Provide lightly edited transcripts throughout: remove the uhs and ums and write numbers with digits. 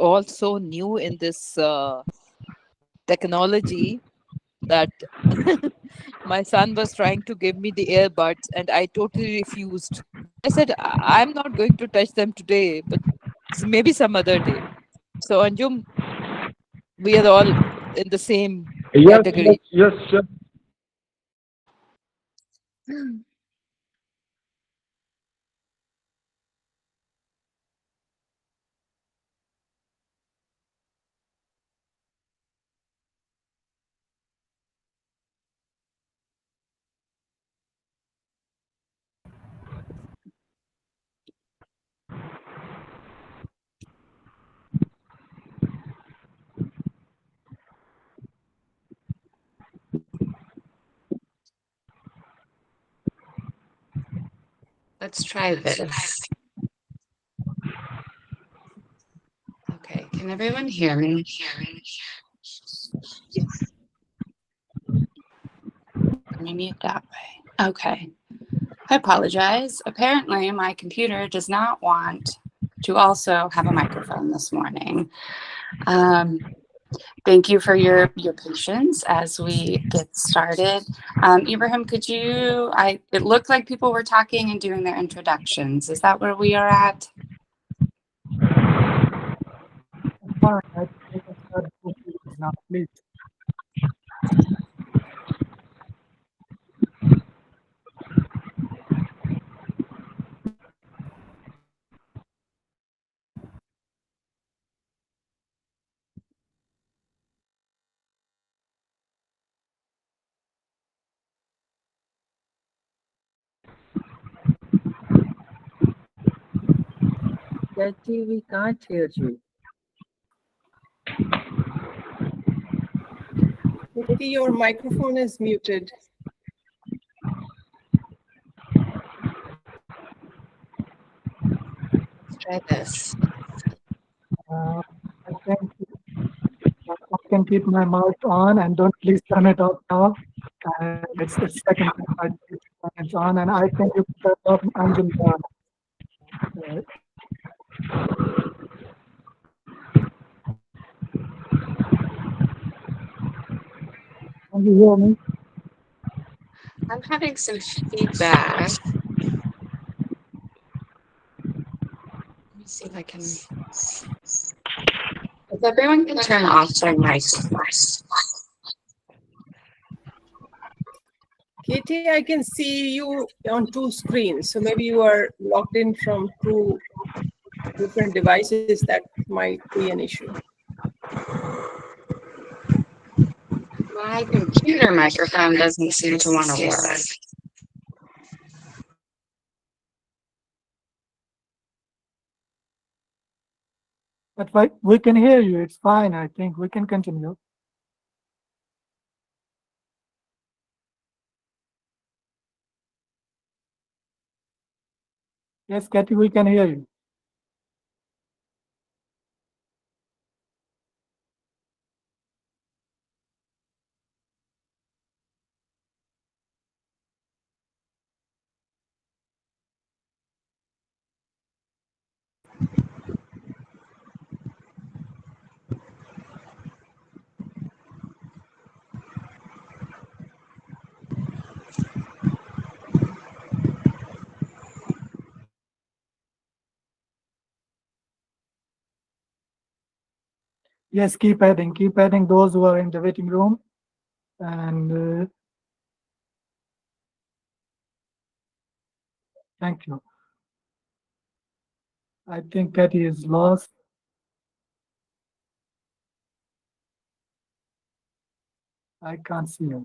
all so new in this technology that my son was trying to give me the earbuds and I totally refused. I said, I'm not going to touch them today, but maybe some other day. So, Anjum, we are all in the same Yes, yes, category. yes, yes. Let's try this. Okay, can everyone hear me? Let me mute that way. Okay. I apologize. Apparently, my computer does not want to also have a microphone this morning. Thank you for your patience as we get started. Ibrahim, could you, it looked like people were talking and doing their introductions. Is that where we are at? Fine, I think we can start the proceedings now, please. Katy, we can't hear you. Katy, your microphone is muted. Let's try this. I can keep my mic on and don't please turn it off now. It's the second time I keep it on, and I think you can turn off Anjum down. Can you hear me? I'm having some feedback. Let me see if I can. If everyone can turn off their mics. Katy, I can see you on two screens. So maybe you are logged in from two different devices. That might be an issue. My computer microphone doesn't seem to want to work. But we can hear you. It's fine. I think we can continue. Yes, Katy, we can hear you. Yes, keep adding those who are in the waiting room. And thank you. I think Katy is lost. I can't see her.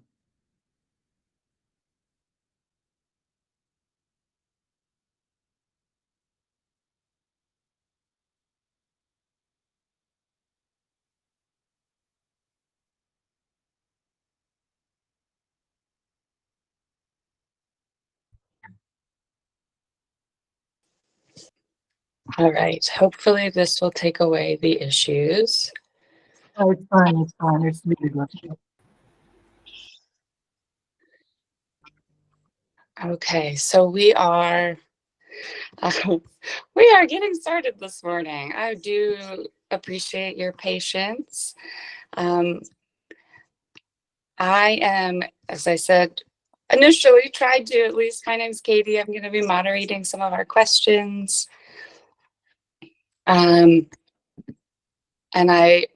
All right. Hopefully this will take away the issues. Oh, it's fine. It's fine. It's really good. Okay, so we are getting started this morning. I do appreciate your patience. I am, as I said, initially tried to, at least my name's Katy. I'm going to be moderating some of our questions. And I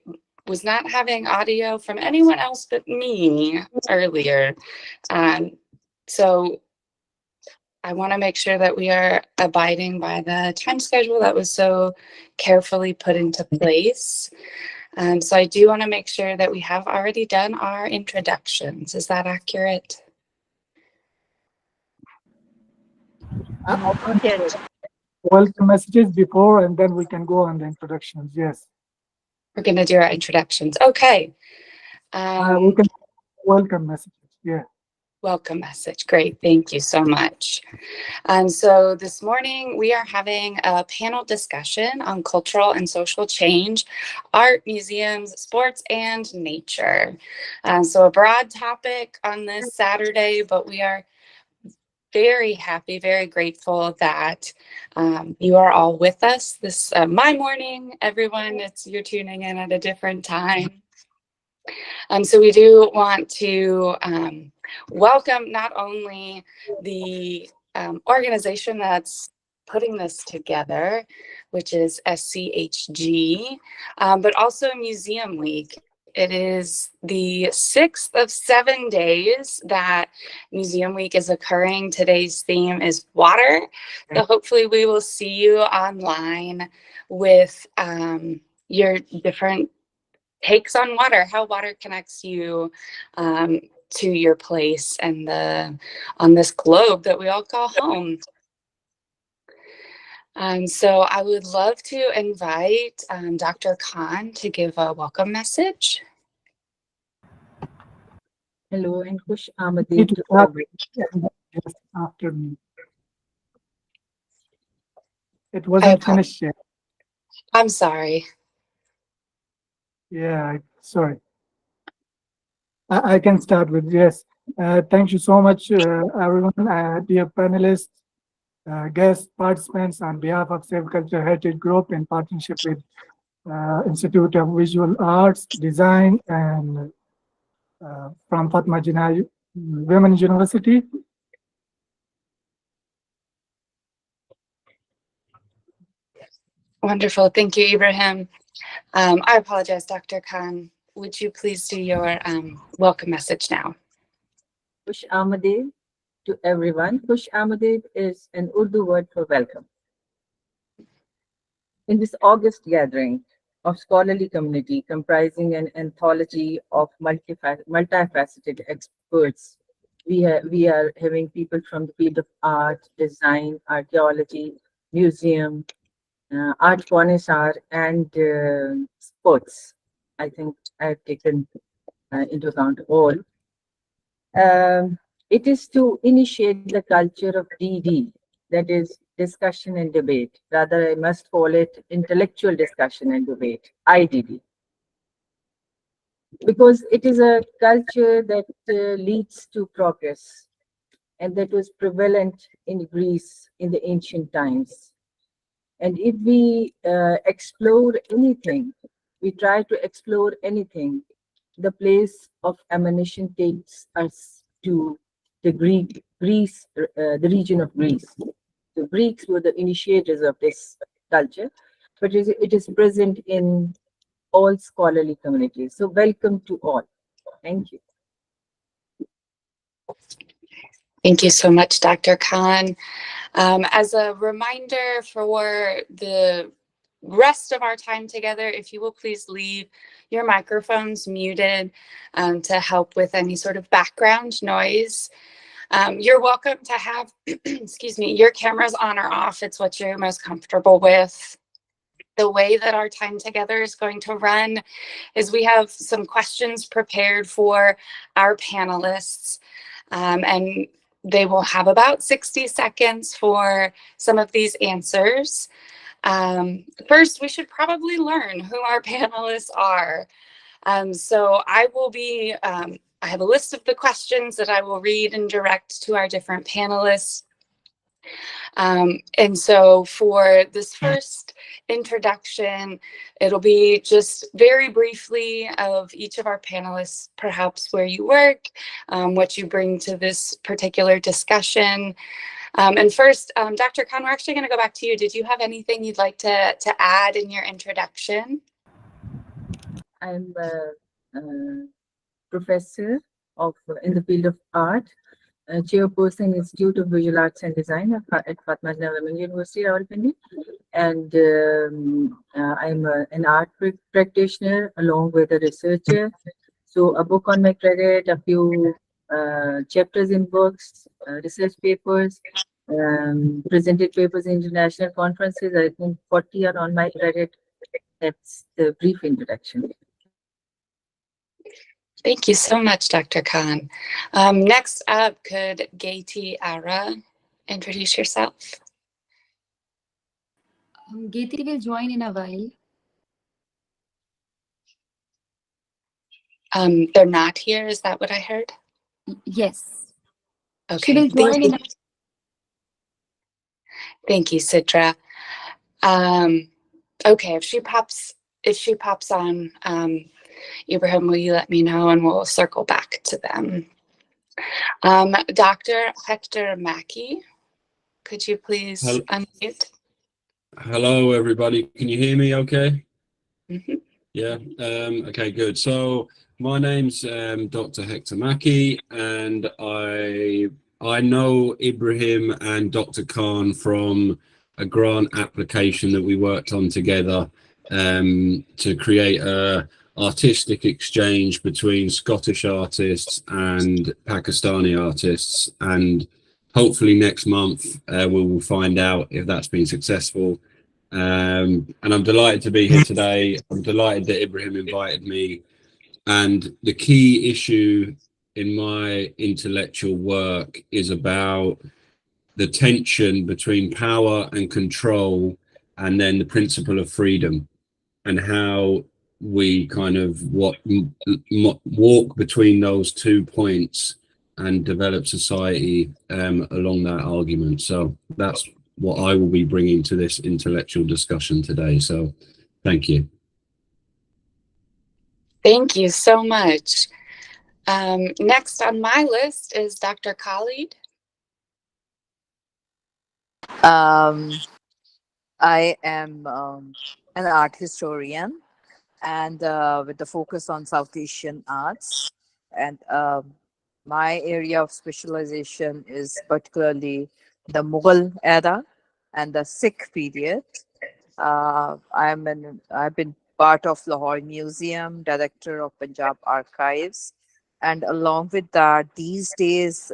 was not having audio from anyone else but me earlier. So I want to make sure that we are abiding by the time schedule that was so carefully put into place. So I do want to make sure that we have already done our introductions. Is that accurate? Not yet. Welcome messages before, and then we can go on the introductions. Yes. We're going to do our introductions. Okay. We can welcome messages. Yeah. Welcome message. Great. Thank you so much. So this morning we are having a panel discussion on cultural and social change, art, museums, sports, and nature. So a broad topic on this Saturday, but we are very happy, very grateful that you are all with us this my morning, everyone. You're tuning in at a different time. So we do want to welcome not only the organization that's putting this together, which is SCHG, but also Museum Week. It is the 6th of 7 days that Museum Week is occurring. Today's theme is water. So hopefully we will see you online with your different takes on water, how water connects you to your place and on this globe that we all call home. So I would love to invite Dr. Khan to give a welcome message. Hello and Kush Ahmadi to everyone. Just after me. It wasn't finished yet. I'm sorry. Yeah, sorry. I can start with yes. Thank you so much, everyone, dear panelists, guests, participants, on behalf of Save Culture Heritage Group in partnership with Institute of Visual Arts, Design, and from Fatma Jinnah Women's University. Wonderful. Thank you, Ibrahim. I apologize, Dr. Khan. Would you please do your welcome message now? Kush Ahmadi to everyone. Kush Ahmadi is an Urdu word for welcome. In this August gathering of scholarly community comprising an anthology of multifaceted experts, we are having people from the field of art, design, archaeology, museum, art connoisseur, and sports. I think I've taken into account all. It is to initiate the culture of DD, that is discussion and debate. Rather, I must call it intellectual discussion and debate, IDD. Because it is a culture that leads to progress and that was prevalent in Greece in the ancient times. And if we explore anything, we try to explore anything, the place of emanation takes us to the Greece, the region of Greece. The Greeks were the initiators of this culture, but it is present in all scholarly communities. So welcome to all. Thank you. Thank you so much, Dr. Khan. As a reminder for the rest of our time together, if you will please leave your microphones muted to help with any sort of background noise. You're welcome to have, excuse me, your cameras on or off. It's what you're most comfortable with. The way that our time together is going to run is we have some questions prepared for our panelists, and they will have about 60 seconds for some of these answers. First, we should probably learn who our panelists are. So I will be, I have a list of the questions that I will read and direct to our different panelists. And so for this first introduction, it'll be just very briefly of each of our panelists, perhaps where you work, what you bring to this particular discussion. And first, Dr. Khan, we're actually going to go back to you. Did you have anything you'd like to add in your introduction? I'm a professor in the field of art, chairperson Institute of Visual Arts and Design at Fatma Women University, Rawalpindi. And I'm an art practitioner along with a researcher. So a book on my credit, a few chapters in books, research papers, presented papers in international conferences. I think 40 are on my credit. That's the brief introduction. Thank you so much, Dr. Khan. Next up, could Katy Ara introduce yourself? Katy will join in a while. They're not here, is that what I heard? Yes. Okay. She will join in. Thank you, Sidra. Okay, if she pops on, Ibrahim, will you let me know and we'll circle back to them. Dr. Hector Mackey, could you please unmute? Hello, everybody. Can you hear me okay? Mm-hmm. Yeah, okay, good. So my name's Dr. Hector Mackey, and I know Ibrahim and Dr. Khan from a grant application that we worked on together to create a artistic exchange between Scottish artists and Pakistani artists, and hopefully next month we will find out if that's been successful. And I'm delighted to be here today. I'm delighted that Ibrahim invited me. And the key issue in my intellectual work is about the tension between power and control, and then the principle of freedom, and how we kind of walk between those 2 points and develop society along that argument. So that's what I will be bringing to this intellectual discussion today. So thank you. Thank you so much. Next on my list is Dr. Khalid. I am an art historian, and with the focus on South Asian arts. And my area of specialization is particularly the Mughal era and the Sikh period. I've been part of Lahore Museum, director of Punjab Archives, and along with that, these days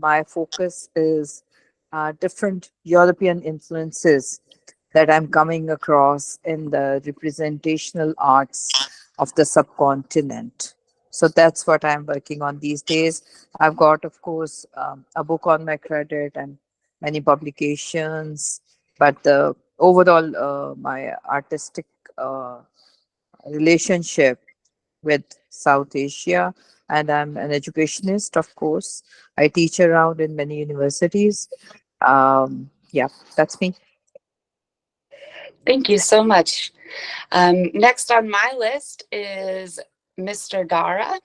my focus is different European influences that I'm coming across in the representational arts of the subcontinent. So that's what I'm working on these days. I've got, of course, a book on my credit and many publications, but the overall my artistic relationship with South Asia, and I'm an educationist, of course. I teach around in many universities. Yeah, that's me. Thank you so much. Next on my list is Mr. Gara.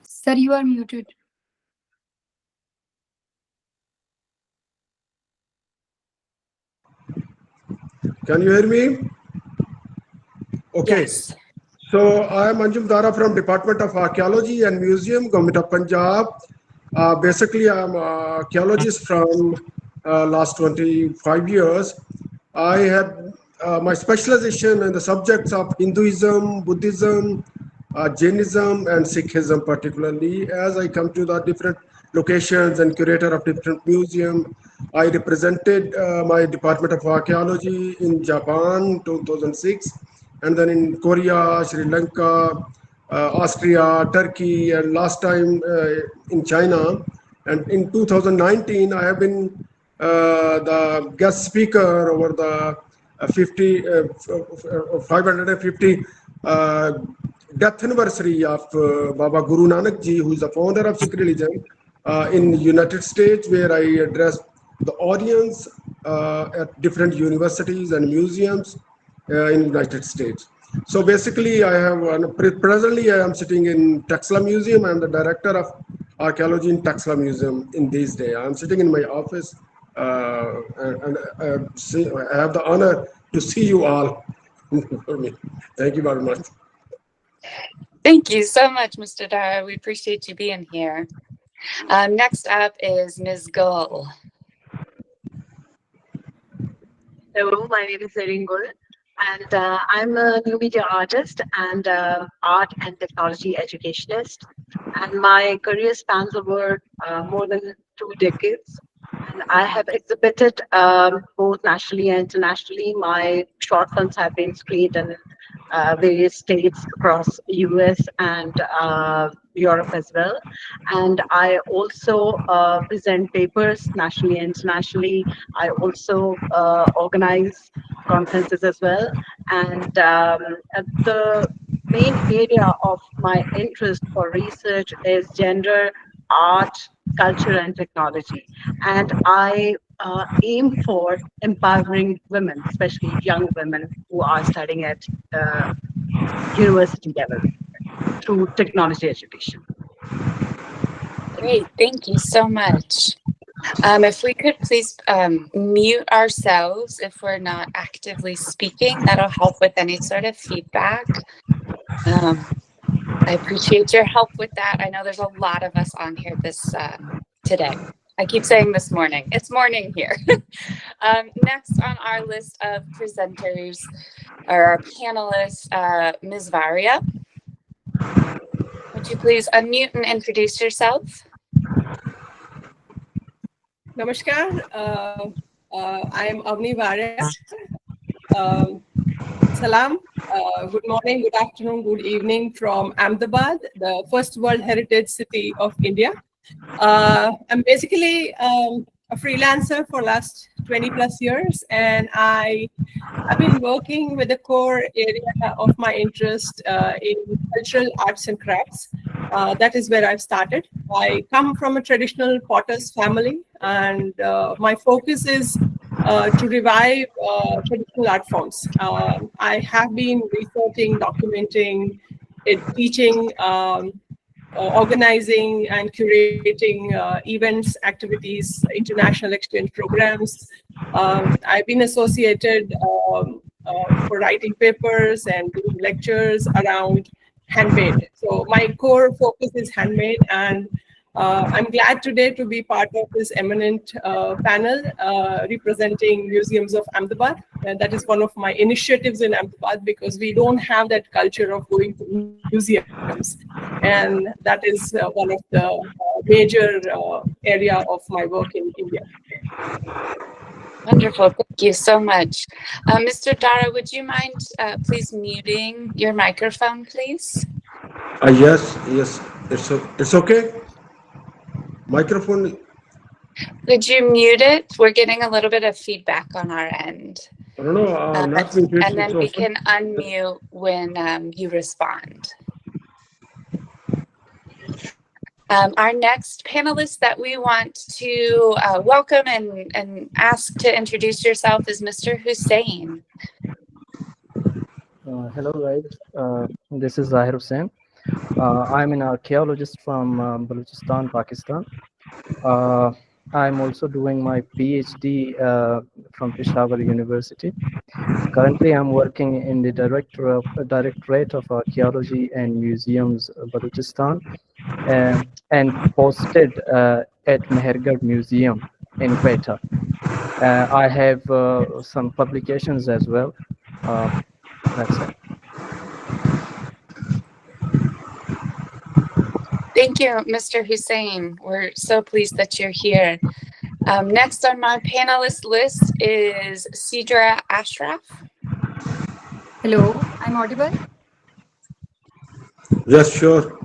Sir, you are muted. Can you hear me? Okay. Yes. So I am Anjum Dara from Department of Archaeology and Museum, Government of Punjab. Basically, I'm an archaeologist from last 25 years. I have my specialization in the subjects of Hinduism, Buddhism, Jainism, and Sikhism particularly. As I come to the different locations and curator of different museums, I represented my Department of Archaeology in Japan 2006, and then in Korea, Sri Lanka, Austria, Turkey, and last time in China. And in 2019, I have been the guest speaker over the 550 death anniversary of Baba Guru Nanak Ji, who is the founder of Sikh religion in the United States, where I addressed the audience at different universities and museums in United States. So basically, I have presently I am sitting in Texla Museum. I am the director of archaeology in Texla Museum in these days. I am sitting in my office and I have the honor to see you all. For me. Thank you very much. Thank you so much, Mr. Dara. We appreciate you being here. Next up is Ms. Gull. Hello, my name is Erin Gul, and I'm a new media artist and art and technology educationist. And my career spans over more than 2 decades. And I have exhibited both nationally and internationally. My short films have been screened in various states across US and Europe as well. And I also present papers nationally and internationally. I also organize conferences as well. And the main area of my interest for research is gender, art, culture, and technology. And I aim for empowering women, especially young women who are studying at university level through technology education. Great, thank you so much. If we could please mute ourselves if we're not actively speaking, that'll help with any sort of feedback. I appreciate your help with that. I know there's a lot of us on here today. I keep saying this morning. It's morning here. Next on our list of presenters are our panelists, Ms. Varia. Would you please unmute and introduce yourself? Namaskar. I am Avni Varia. Salam. Good morning, good afternoon, good evening from Ahmedabad, the first World Heritage City of India. I'm basically a freelancer for last 20 plus years, and I've been working with the core area of my interest in cultural arts and crafts. That is where I've started. I come from a traditional potter's family, and my focus is to revive traditional art forms. I have been researching, documenting, teaching, organizing and curating events, activities, international exchange programs. I've been associated for writing papers and doing lectures around handmade. So my core focus is handmade, and I'm glad today to be part of this eminent panel representing Museums of Ahmedabad. And that is one of my initiatives in Ahmedabad, because we don't have that culture of going to museums. And that is one of the major area of my work in India. Wonderful, thank you so much. Mr. Dara, would you mind please muting your microphone, please? Yes, it's okay. Microphone. Could you mute it? We're getting a little bit of feedback on our end. I don't know. And then we can unmute when you respond. Our next panelist that we want to welcome and ask to introduce yourself is Mr. Hussain. Hello guys, this is Zahir Hussain. I'm an archaeologist from Balochistan, Pakistan. I'm also doing my PhD from Peshawar University. Currently, I'm working in the Directorate of Archaeology and Museums, Balochistan, and posted at Mehergarh Museum in Quetta. I have some publications as well. That's it. Thank you, Mr. Hussain. We're so pleased that you're here. Next on my panelist list is Sidra Ashraf. Hello, I'm audible? Yes, sure.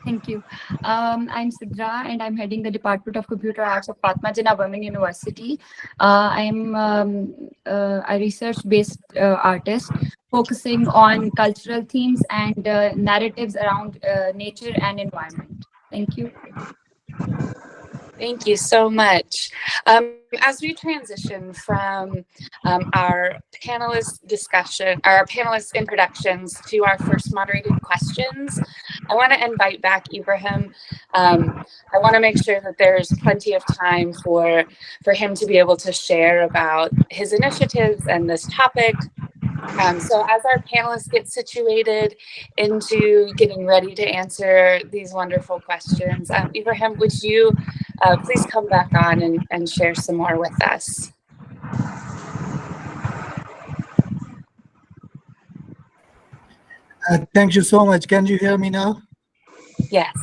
Thank you. I'm Sidra and I'm heading the Department of Computer Arts of Fatma Jinnah Women University. I'm a research-based artist focusing on cultural themes and narratives around nature and environment. Thank you. Thank you so much. As we transition from our panelist discussion, our panelist introductions to our first moderated questions, I want to invite back Ibrahim. I want to make sure that there's plenty of time for him to be able to share about his initiatives and this topic. So as our panelists get situated into getting ready to answer these wonderful questions, Ibrahim, would you please come back on and share some more with us? Thank you so much. Can you hear me now? Yes.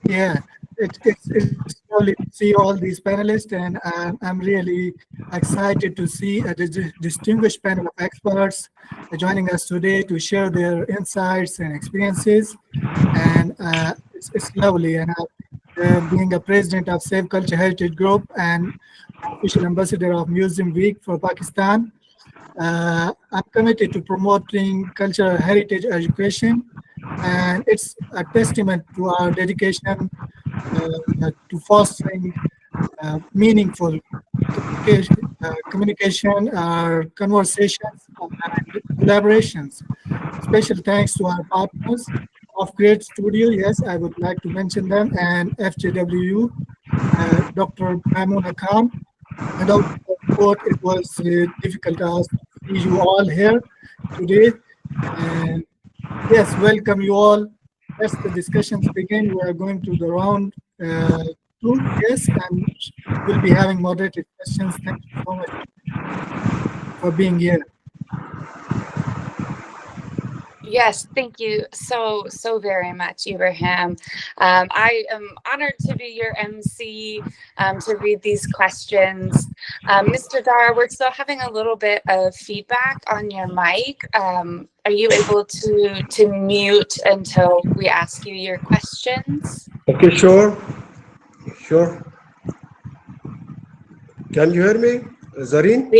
Yeah, it's lovely to see all these panelists, and I'm really excited to see a distinguished panel of experts joining us today to share their insights and experiences. And it's lovely. And being a president of Save Culture Heritage Group and official ambassador of Museum Week for Pakistan, I'm committed to promoting cultural heritage education, and it's a testament to our dedication to fostering meaningful communication, conversations, and collaborations. Special thanks to our partners, OffGridStudio, yes, I would like to mention them, and FJWU, Dr. Maimuna Khan. Without support, it was difficult to us to see you all here today. And yes, welcome you all. As the discussions begin, we are going to the round two, yes, and we'll be having moderated questions. Thank you so much for being here. Yes, thank you so very much, Ibrahim. I am honored to be your MC to read these questions. Mr. Dar, we're still having a little bit of feedback on your mic. Are you able to mute until we ask you your questions? Okay, sure. Can you hear me, Zareen?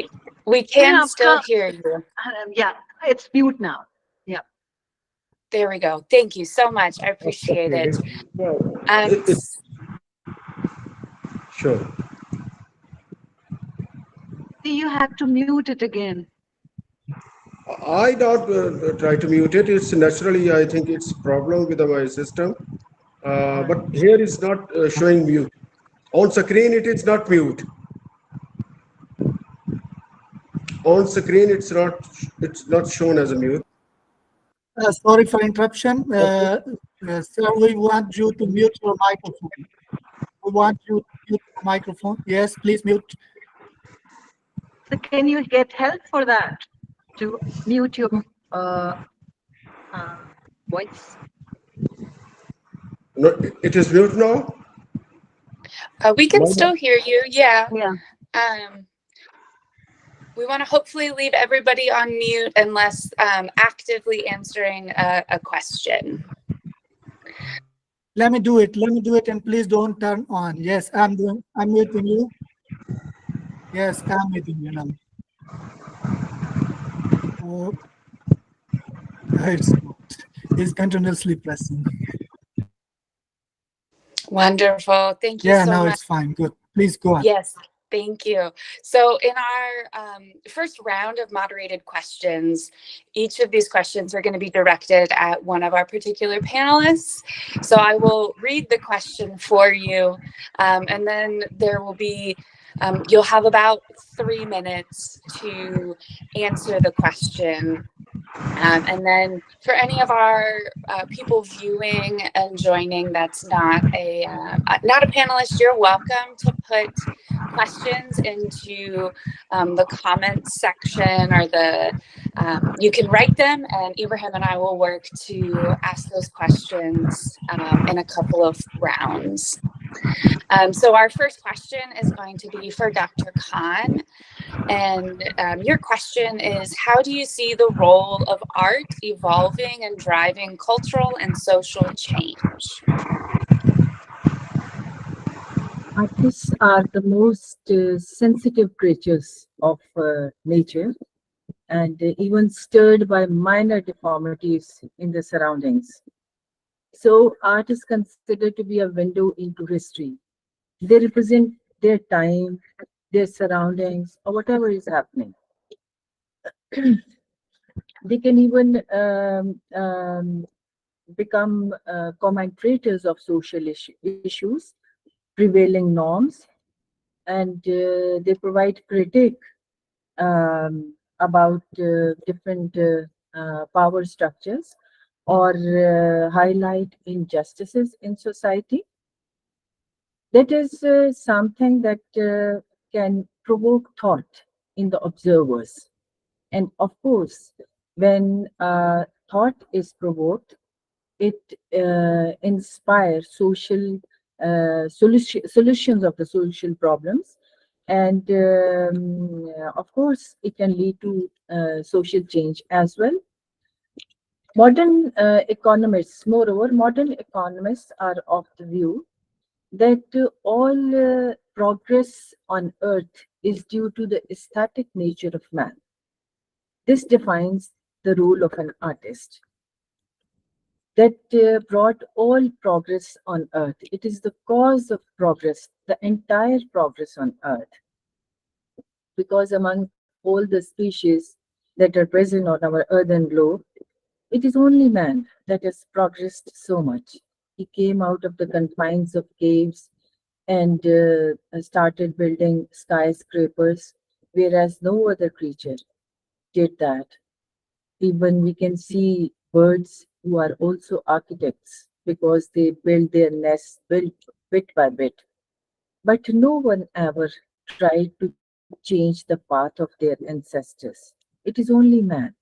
We can Yeah, still hear you. yeah, it's mute now. Yeah. There we go. Thank you so much. I appreciate it. Sure. You have to mute it again. I don't try to mute it. It's naturally, I think it's problem with my system. But here it's not showing mute. On screen, it is not mute. On screen, it's not shown as a mute. Sorry for interruption. Sir, we want you to mute your microphone. We want you to mute your microphone. Yes, please mute. So can you get help for that? To mute your voice? No, it is mute now? We can still hear you, yeah. Yeah. We want to hopefully leave everybody on mute unless actively answering a question. Let me do it, and please don't turn on. Yes, I'm muting you. Yes, I'm muting you now. Oh, it's continuously pressing. Wonderful. Thank you so much. Yeah, now it's fine. Good. Please go on. Yes. Thank you. So in our first round of moderated questions, each of these questions are going to be directed at one of our particular panelists. So I will read the question for you, and then there will be, you'll have about 3 minutes to answer the question. And then for any of our people viewing and joining that's not a panelist, you're welcome to put questions into the comments section, or you can write them, and Ibrahim and I will work to ask those questions in a couple of rounds. So our first question is going to be for Dr. Khan. And your question is, how do you see the role of art evolving and driving cultural and social change? Artists are the most sensitive creatures of nature, and even stirred by minor deformities in the surroundings. So, art is considered to be a window into history. They represent their time, their surroundings, or whatever is happening. They can even become commentators of social issues, prevailing norms, and they provide critique about different power structures or highlight injustices in society. That is something that can provoke thought in the observers. And of course, when thought is provoked, it inspires social solutions of the social problems. And of course, it can lead to social change as well. Modern economists, moreover, modern economists are of the view that all progress on earth is due to the aesthetic nature of man. This defines the role of an artist that brought all progress on earth. It is the cause of progress, the entire progress on earth. Because among all the species that are present on our earthen globe, it is only man that has progressed so much. He came out of the confines of caves and started building skyscrapers, whereas no other creature did that. Even we can see birds who are also architects because they build their nests bit by bit. But no one ever tried to change the path of their ancestors. It is only man.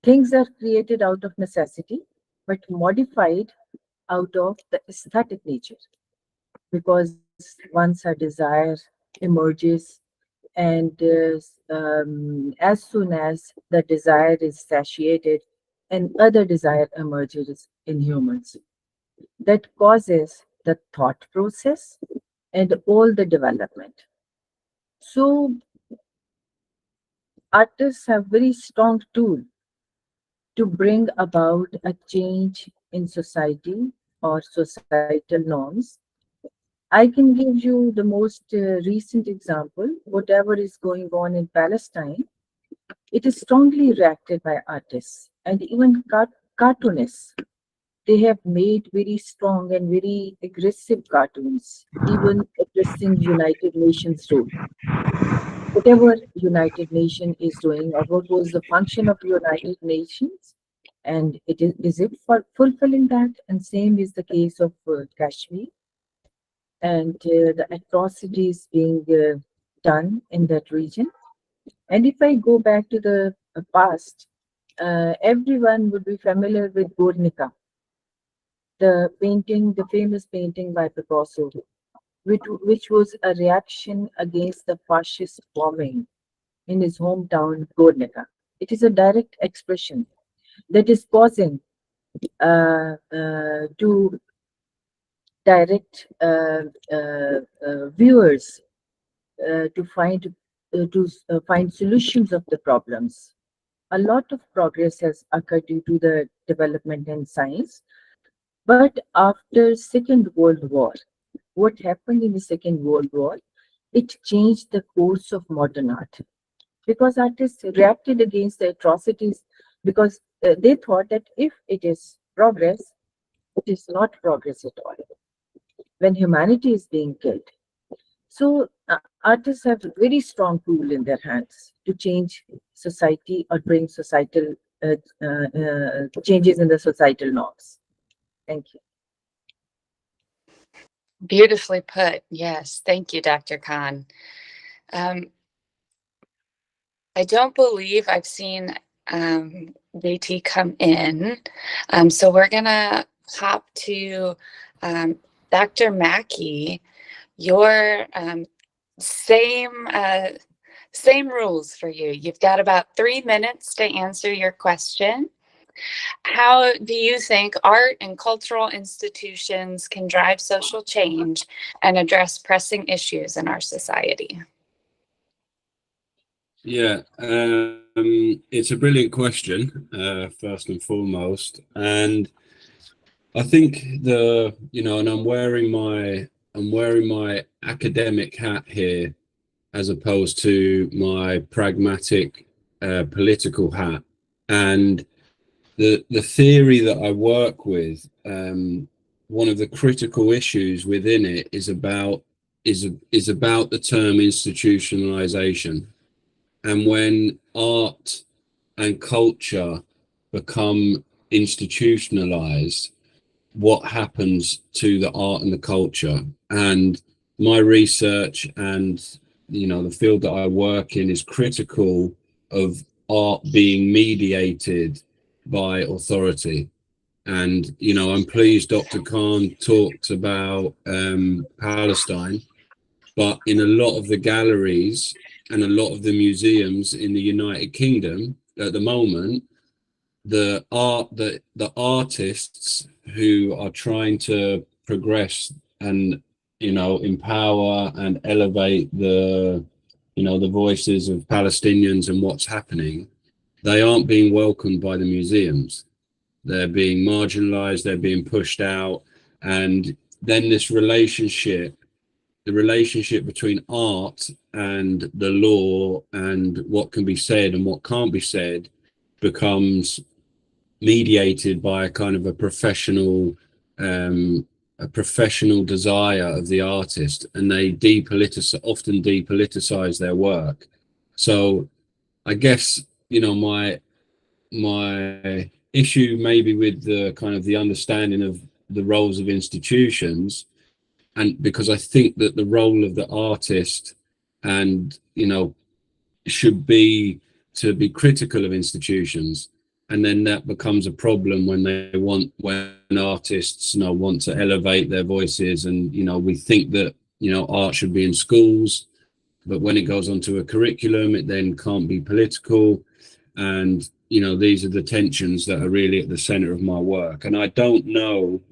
Things are created out of necessity, but modified out of the aesthetic nature. Because once a desire emerges, and as soon as the desire is satiated, another desire emerges in humans that causes the thought process and all the development. So artists have very strong tool to bring about a change in society or societal norms. I can give you the most recent example. Whatever is going on in Palestine, it is strongly reacted by artists and even cartoonists. They have made very strong and very aggressive cartoons, even addressing United Nations role. Whatever United Nation is doing, or what was the function of United Nations, and is it for fulfilling that? And same is the case of Kashmir and the atrocities being done in that region. And if I go back to the past, everyone would be familiar with Guernica, the painting, the famous painting by Picasso, which was a reaction against the fascist bombing in his hometown, Guernica. It is a direct expression that is causing to direct viewers to find solutions of the problems. A lot of progress has occurred due to the development in science, but after Second World War, what happened in the Second World War? It changed the course of modern art because artists reacted against the atrocities because they thought that if it is progress, it is not progress at all when humanity is being killed. So artists have very strong tool in their hands to change society or bring societal changes in the societal norms. Thank you. Beautifully put. Yes. Thank you, Dr. Khan. I don't believe I've seen Katy come in. So we're going to hop to Dr. Mackey. Your same Same rules for you. You've got about 3 minutes to answer your question. How do you think art and cultural institutions can drive social change and address pressing issues in our society? Yeah, it's a brilliant question, first and foremost. And I think and I'm wearing my academic hat here as opposed to my pragmatic political hat. And the theory that I work with, one of the critical issues within it is about the term institutionalization. And when art and culture become institutionalized, what happens to the art and the culture? And my research and the field that I work in is critical of art being mediated by authority. And I'm pleased Dr. Khan talked about Palestine, but in a lot of the galleries and a lot of the museums in the United Kingdom at the moment, the artists who are trying to progress and empower and elevate the voices of Palestinians and what's happening, they aren't being welcomed by the museums. They're being marginalized, they're being pushed out. And then this relationship, the relationship between art and the law and what can be said and what can't be said, becomes mediated by a kind of a professional desire of the artist, and they often depoliticize their work. So I guess my issue maybe with the kind of the understanding of the roles of institutions, and because I think that the role of the artist and should be to be critical of institutions, and then that becomes a problem when artists want to elevate their voices, and we think that art should be in schools, but when it goes onto a curriculum it then can't be political. And these are the tensions that are really at the center of my work. And I don't know,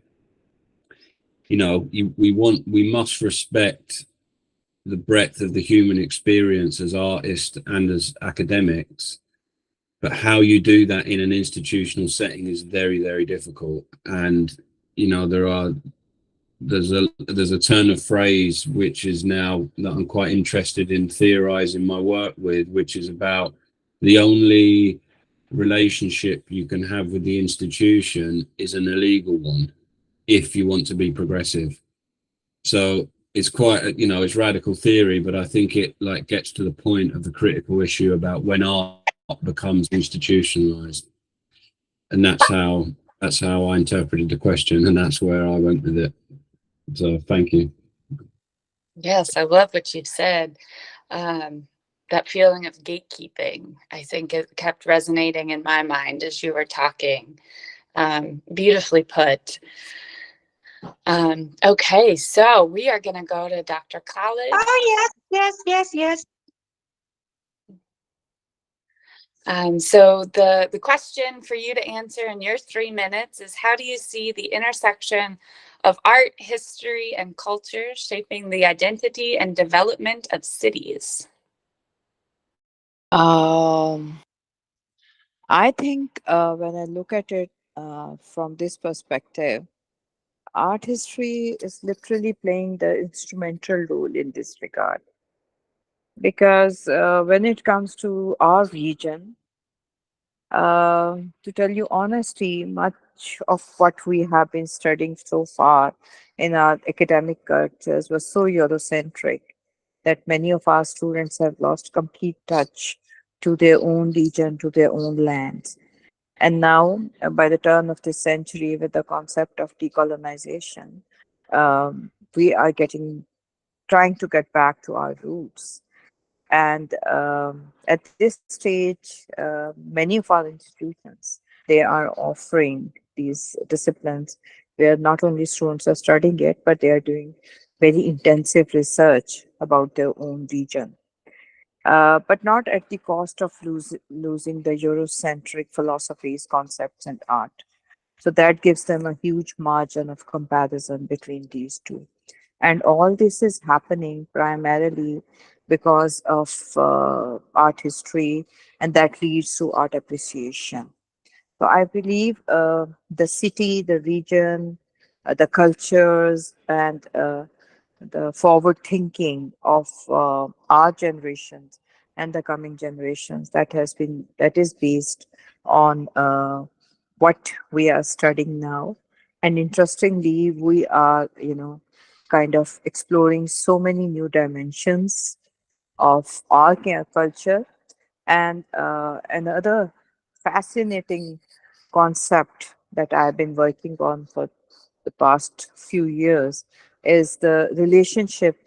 we must respect the breadth of the human experience as artists and as academics, but how you do that in an institutional setting is very, very difficult. And there's a turn of phrase which is now that I'm quite interested in theorizing my work with, which is about the only relationship you can have with the institution is an illegal one if you want to be progressive. So it's quite it's radical theory, but I think it gets to the point of the critical issue about when art becomes institutionalized. And that's how I interpreted the question, and that's where I went with it. So thank you. Yes, I love what you've said. That feeling of gatekeeping, I think it kept resonating in my mind as you were talking. Beautifully put. Okay, so we are going to go to Dr. Khalid. Oh, yes. So the question for you to answer in your 3 minutes is, how do you see the intersection of art, history, and culture shaping the identity and development of cities? I think when I look at it from this perspective, art history is literally playing the instrumental role in this regard. Because when it comes to our region, to tell you honesty, much of what we have been studying so far in our academic cultures was so Eurocentric that many of our students have lost complete touch to their own region, to their own lands. And now, by the turn of this century, with the concept of decolonization, we are trying to get back to our roots. And at this stage, many of our institutions, they are offering these disciplines where not only students are studying it, but they are doing very intensive research about their own region. but not at the cost of losing the Eurocentric philosophies, concepts, and art. So that gives them a huge margin of comparison between these two. And all this is happening primarily because of art history, and that leads to art appreciation. So I believe the city, the region, the cultures, and the forward thinking of our generations and the coming generations, that is based on what we are studying now. And interestingly, we are, kind of exploring so many new dimensions of our culture. And another fascinating concept that I've been working on for the past few years is the relationship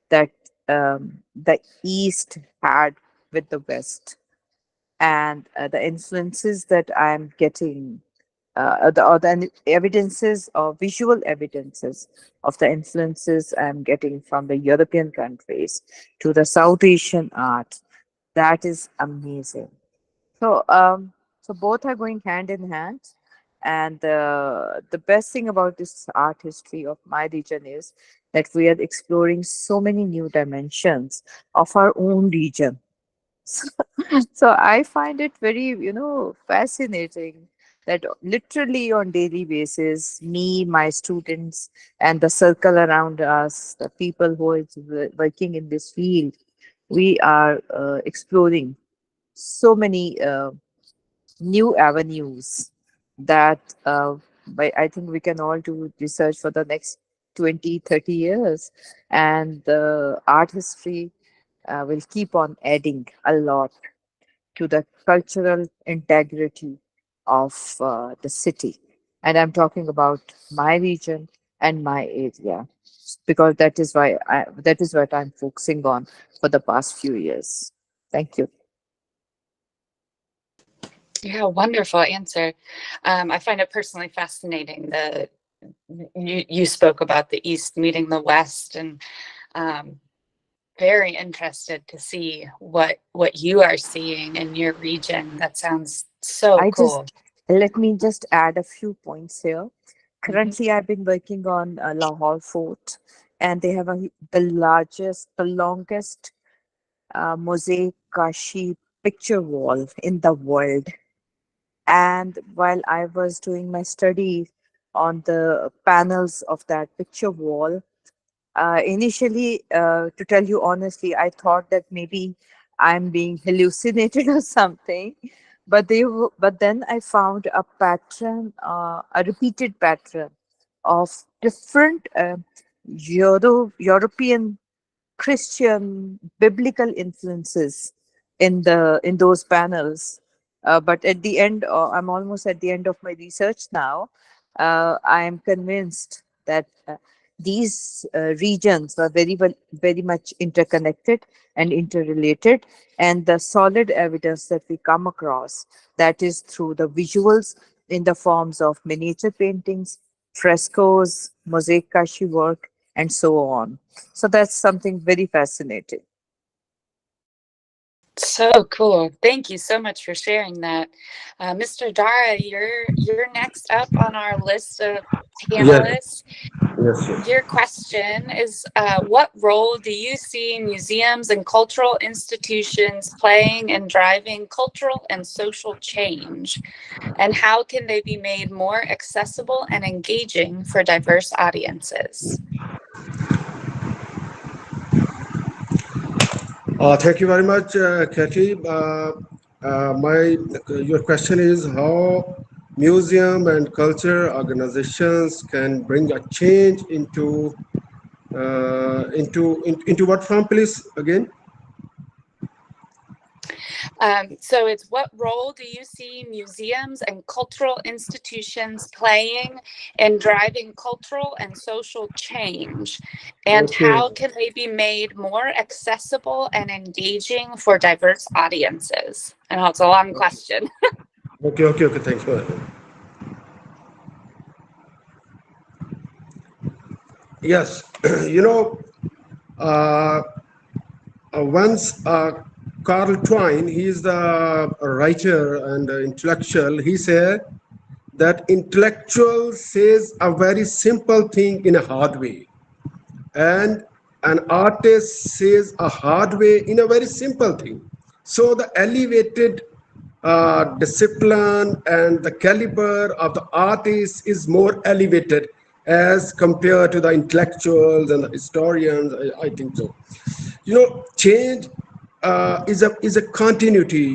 that the East had with the West, and the influences that I'm getting, or the evidences or visual evidences of the influences I'm getting from the European countries to the South Asian art. That is amazing. So both are going hand in hand. And the best thing about this art history of my region is that we are exploring so many new dimensions of our own region. So, so I find it very, fascinating that literally on daily basis, me, my students, and the circle around us, the people who is working in this field, we are exploring so many new avenues that I think we can all do research for the next 20, 30 years. And the art history will keep on adding a lot to the cultural integrity of the city. And I'm talking about my region and my area, because that is what I'm focusing on for the past few years. Thank you. Yeah, wonderful answer. I find it personally fascinating that you spoke about the East meeting the West, and very interested to see what you are seeing in your region. That sounds so I cool. just Let me just add a few points here. Mhm. Currently, I've been working on Lahore Fort, and they have the longest mosaic Kashi picture wall in the world. And while I was doing my study on the panels of that picture wall, initially, to tell you honestly, I thought that maybe I'm being hallucinated or something. But then I found a pattern, a repeated pattern of different European Christian biblical influences in those panels. But at the end, I'm almost at the end of my research now. I am convinced that these regions are very much interconnected and interrelated. And the solid evidence that we come across, that is through the visuals in the forms of miniature paintings, frescoes, mosaic kashi work, and so on. So that's something very fascinating. So cool. Thank you so much for sharing that. Mr. Dara, you're next up on our list of panelists. Yes. Your question is, what role do you see museums and cultural institutions playing in driving cultural and social change? And how can they be made more accessible and engaging for diverse audiences? Thank you very much, Katy. Your question is how museum and culture organizations can bring a change into what form, please, again? So it's, what role do you see museums and cultural institutions playing in driving cultural and social change? And Okay. how can they be made more accessible and engaging for diverse audiences? I know it's a long question. Okay, thanks for that. Yes, you know, once Carl Twine, he is the writer and intellectual. He said that intellectual says a very simple thing in a hard way, and an artist says a hard way in a very simple thing. So the elevated discipline and the caliber of the artist is more elevated as compared to the intellectuals and the historians. I think so. Change is a continuity.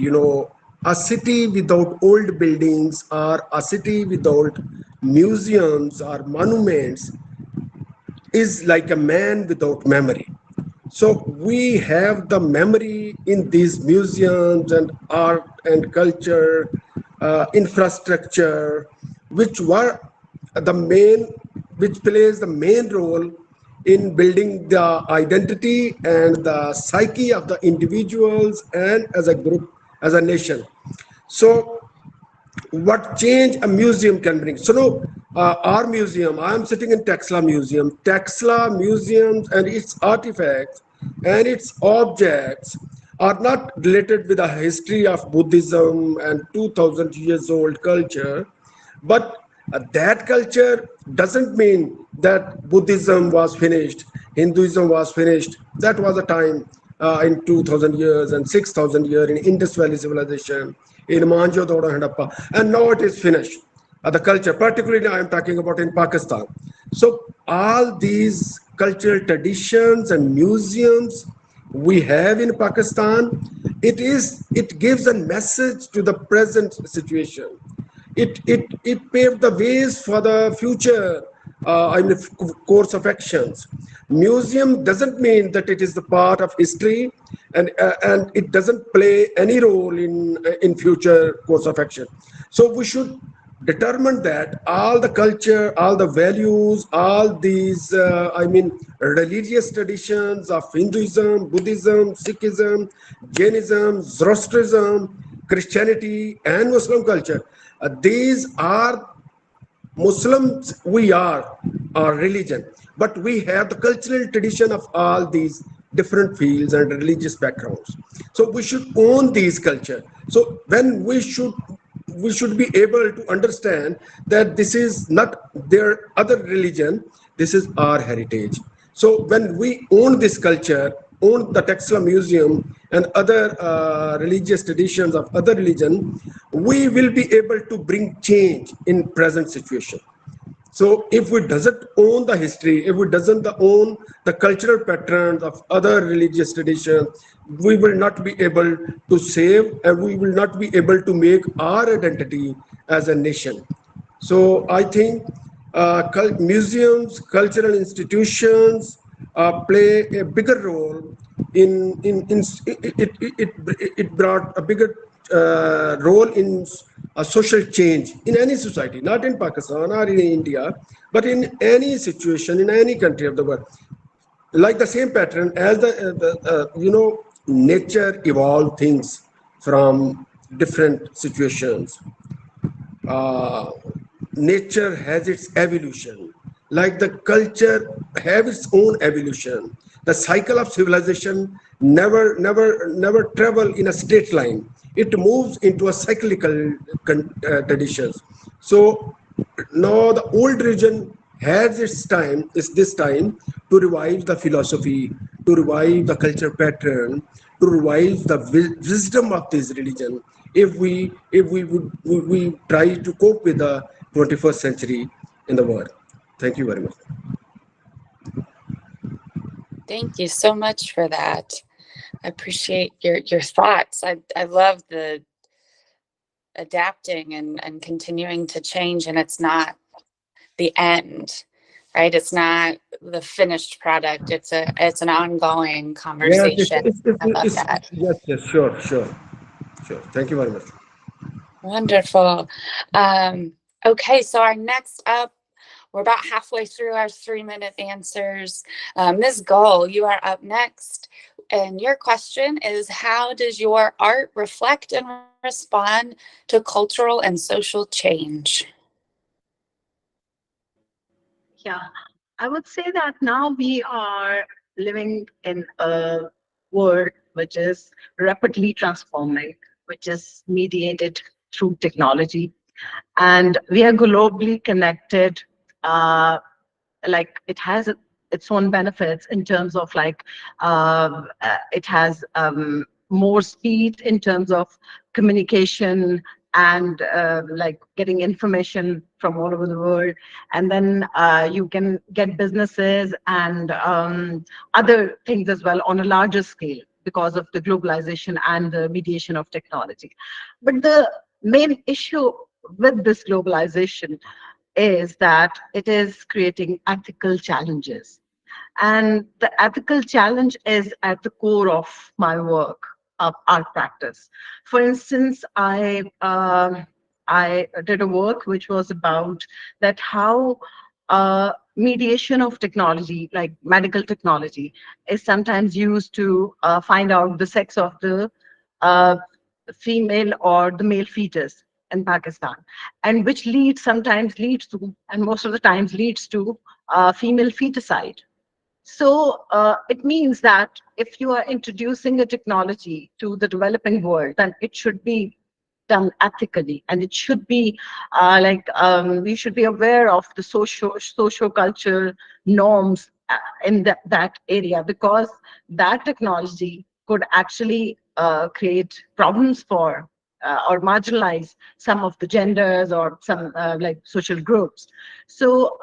A city without old buildings or a city without museums or monuments is like a man without memory. So we have the memory in these museums and art and culture, infrastructure, which were the main, which plays the main role in building the identity and the psyche of the individuals and as a group, as a nation. So what change a museum can bring. So no, our museum, I am sitting in Texla Museum. Texla Museums and its artifacts and its objects are not related with the history of Buddhism and 2000 years old culture, but that culture doesn't mean that Buddhism was finished, Hinduism was finished. That was a time in 2000 years and 6000 years in Indus Valley civilization, in Mohenjo-daro, Harappa, and now it is finished. The culture, particularly I am talking about in Pakistan. So all these cultural traditions and museums we have in Pakistan, it gives a message to the present situation. It paved the ways for the future course of actions. Museum doesn't mean that it is the part of history, and it doesn't play any role in future course of action. So we should determine that all the culture, all the values, all these religious traditions of Hinduism, Buddhism, Sikhism, Jainism, Zoroastrianism, Christianity, and Muslim culture, these are Muslims. We are our religion, but we have the cultural tradition of all these different fields and religious backgrounds. So we should own these culture. So when we should be able to understand that this is not their other religion, this is our heritage. So when we own this culture, own the Texla Museum and other religious traditions of other religion, we will be able to bring change in present situation. So if we doesn't own the history, if we doesn't own the cultural patterns of other religious traditions, we will not be able to save, and we will not be able to make our identity as a nation. So I think museums, cultural institutions play a bigger role it brought a bigger role in a social change in any society, not in Pakistan or in India, but in any situation, in any country of the world. Like the same pattern as nature evolved things from different situations. Nature has its evolution, like the culture have its own evolution. The cycle of civilization never travel in a straight line. It moves into a cyclical traditions. So now the old region has its time, is this time to revive the philosophy, to revive the culture pattern, to revive the wisdom of this religion. If we try to cope with the 21st century in the world. Thank you very much. Thank you so much for that. I appreciate your thoughts. I love the adapting and continuing to change, and it's not the end, right? It's not the finished product. It's an ongoing conversation. That. Yes, sure. Thank you very much. Wonderful. Okay, so our next up, we're about halfway through our 3-minute answers. Ms. Gull, you are up next. And your question is, how does your art reflect and respond to cultural and social change? Yeah, I would say that now we are living in a world which is rapidly transforming, which is mediated through technology. And we are globally connected. Like it has its own benefits in terms of like it has more speed in terms of communication and like getting information from all over the world. And then you can get businesses and other things as well on a larger scale because of the globalization and the mediation of technology. But the main issue with this globalization is that it is creating ethical challenges. And the ethical challenge is at the core of my work of art practice. For instance, I did a work which was about that how mediation of technology, like medical technology, is sometimes used to find out the sex of the uh, female or the male fetus in Pakistan, and which sometimes leads to, and most of the times leads to female feticide. So it means that if you are introducing a technology to the developing world, then it should be done ethically, and it should be we should be aware of the social cultural norms in that area, because that technology could actually create problems for or marginalize some of the genders or some like social groups. So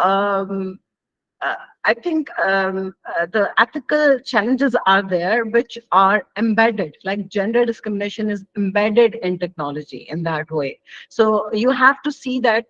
uh, I think the ethical challenges are there, which are embedded, like gender discrimination is embedded in technology in that way. So you have to see that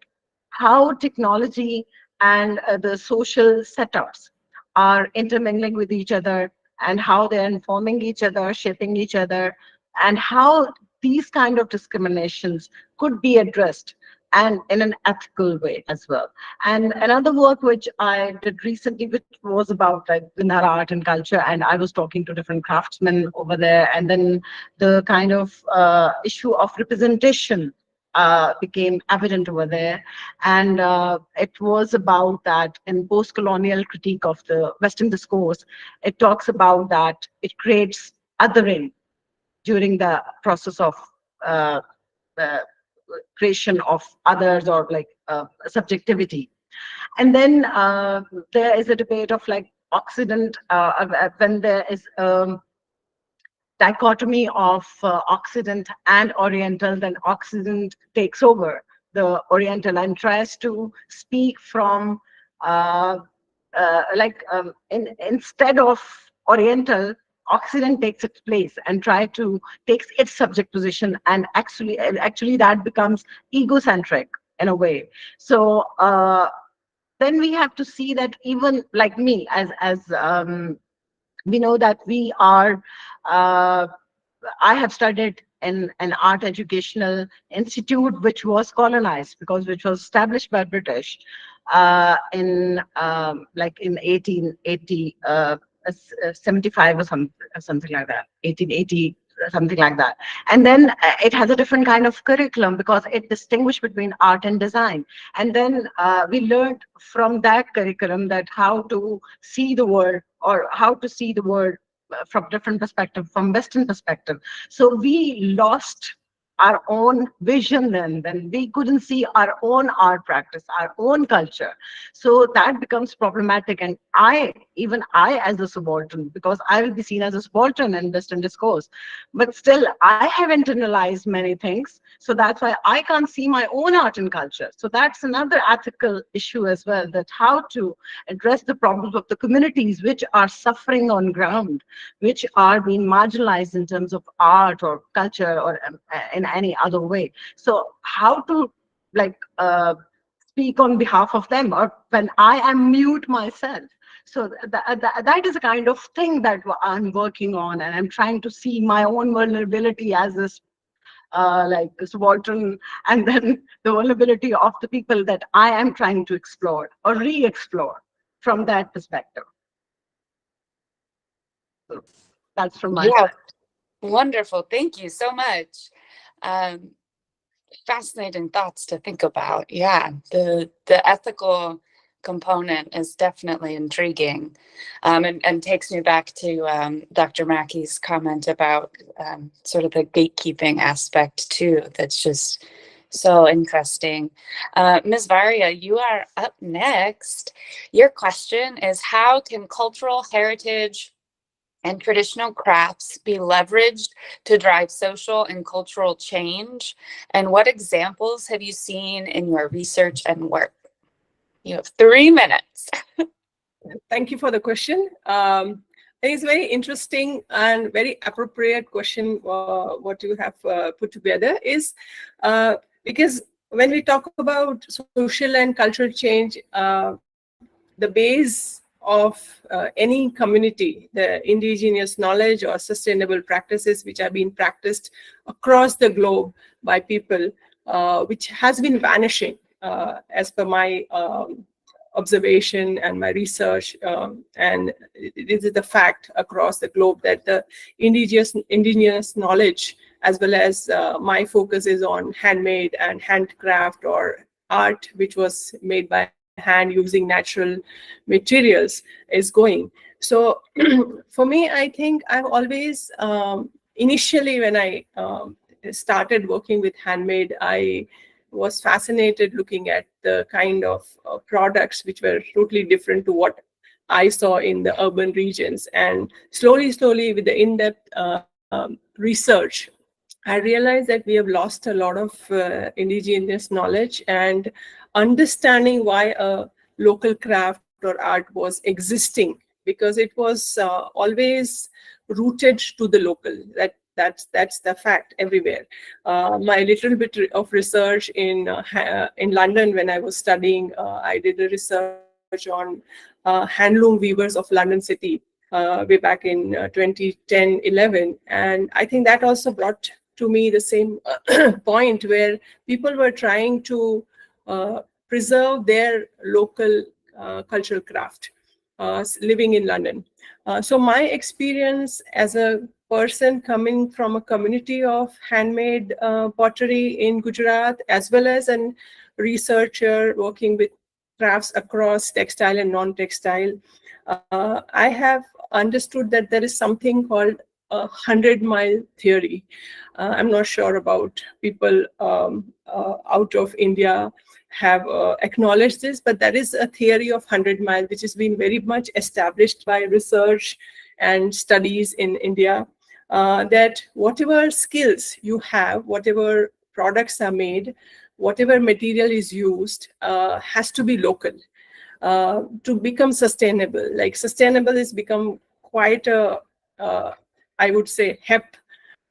how technology and the social setups are intermingling with each other, and how they're informing each other, shaping each other, and how these kind of discriminations could be addressed and in an ethical way as well. And another work which I did recently, which was about like in our art and culture, and I was talking to different craftsmen over there, and then the kind of issue of representation became evident over there. And it was about that in post-colonial critique of the Western discourse, it talks about that it creates othering during the process of uh, uh, creation of others, or like subjectivity. And then there is a debate of like Occident, when there is dichotomy of Occident and Oriental, then Occident takes over the Oriental and tries to speak from instead of Oriental, Occident takes its place and takes its subject position, and actually that becomes egocentric in a way. So then we have to see that even like me, as we know that we are I have studied in an art educational institute which was colonized, because which was established by British in like in 1880, 75 or something like that, 1880, something like that. And then it has a different kind of curriculum because it distinguished between art and design. And then we learned from that curriculum that how to see the world, or how to see the world from different perspective, from Western perspective. So we lost our own vision then we couldn't see our own art practice, our own culture. So that becomes problematic. And even I as a subaltern, because I will be seen as a subaltern in Western discourse, but still I have internalized many things. So that's why I can't see my own art and culture. So that's another ethical issue as well, that how to address the problems of the communities which are suffering on ground, which are being marginalized in terms of art or culture or in any other way. So how to like speak on behalf of them, or when I am mute myself. So that is a kind of thing that I'm working on, and I'm trying to see my own vulnerability as this like subaltern, and then the vulnerability of the people that I am trying to explore or re-explore from that perspective. So that's from my side. Wonderful. Thank you so much. Fascinating thoughts to think about. Yeah, the ethical component is definitely intriguing, and takes me back to Dr. Mackey's comment about sort of the gatekeeping aspect too. That's just so interesting. Ms. Varia, you are up next. Your question is, how can cultural heritage and traditional crafts be leveraged to drive social and cultural change? And what examples have you seen in your research and work? You have 3 minutes. Thank you for the question. I think it's very interesting and very appropriate question. What you have put together is because when we talk about social and cultural change, the base of any community, the indigenous knowledge or sustainable practices which are being practiced across the globe by people, which has been vanishing as per my observation and my research, and this is the fact across the globe that the indigenous knowledge, as well as my focus is on handmade and handcraft or art which was made by hand using natural materials, is going. So for me, I think I've always initially when I started working with handmade, I was fascinated looking at the kind of products which were totally different to what I saw in the urban regions. And slowly with the in-depth research, I realized that we have lost a lot of indigenous knowledge and understanding why a local craft or art was existing, because it was always rooted to the local. That's the fact everywhere. My little bit of research in London when I was studying, I did a research on handloom weavers of London City way back in 2010-11, and I think that also brought to me the same point where people were trying to preserve their local cultural craft living in London. So my experience as a person coming from a community of handmade pottery in Gujarat, as well as a researcher working with crafts across textile and non-textile, I have understood that there is something called a 100-mile theory. I'm not sure about people out of India have acknowledged this, but that is a theory of 100 miles, which has been very much established by research and studies in India, that whatever skills you have, whatever products are made, whatever material is used, has to be local to become sustainable. Like sustainable has become quite a, I would say, hep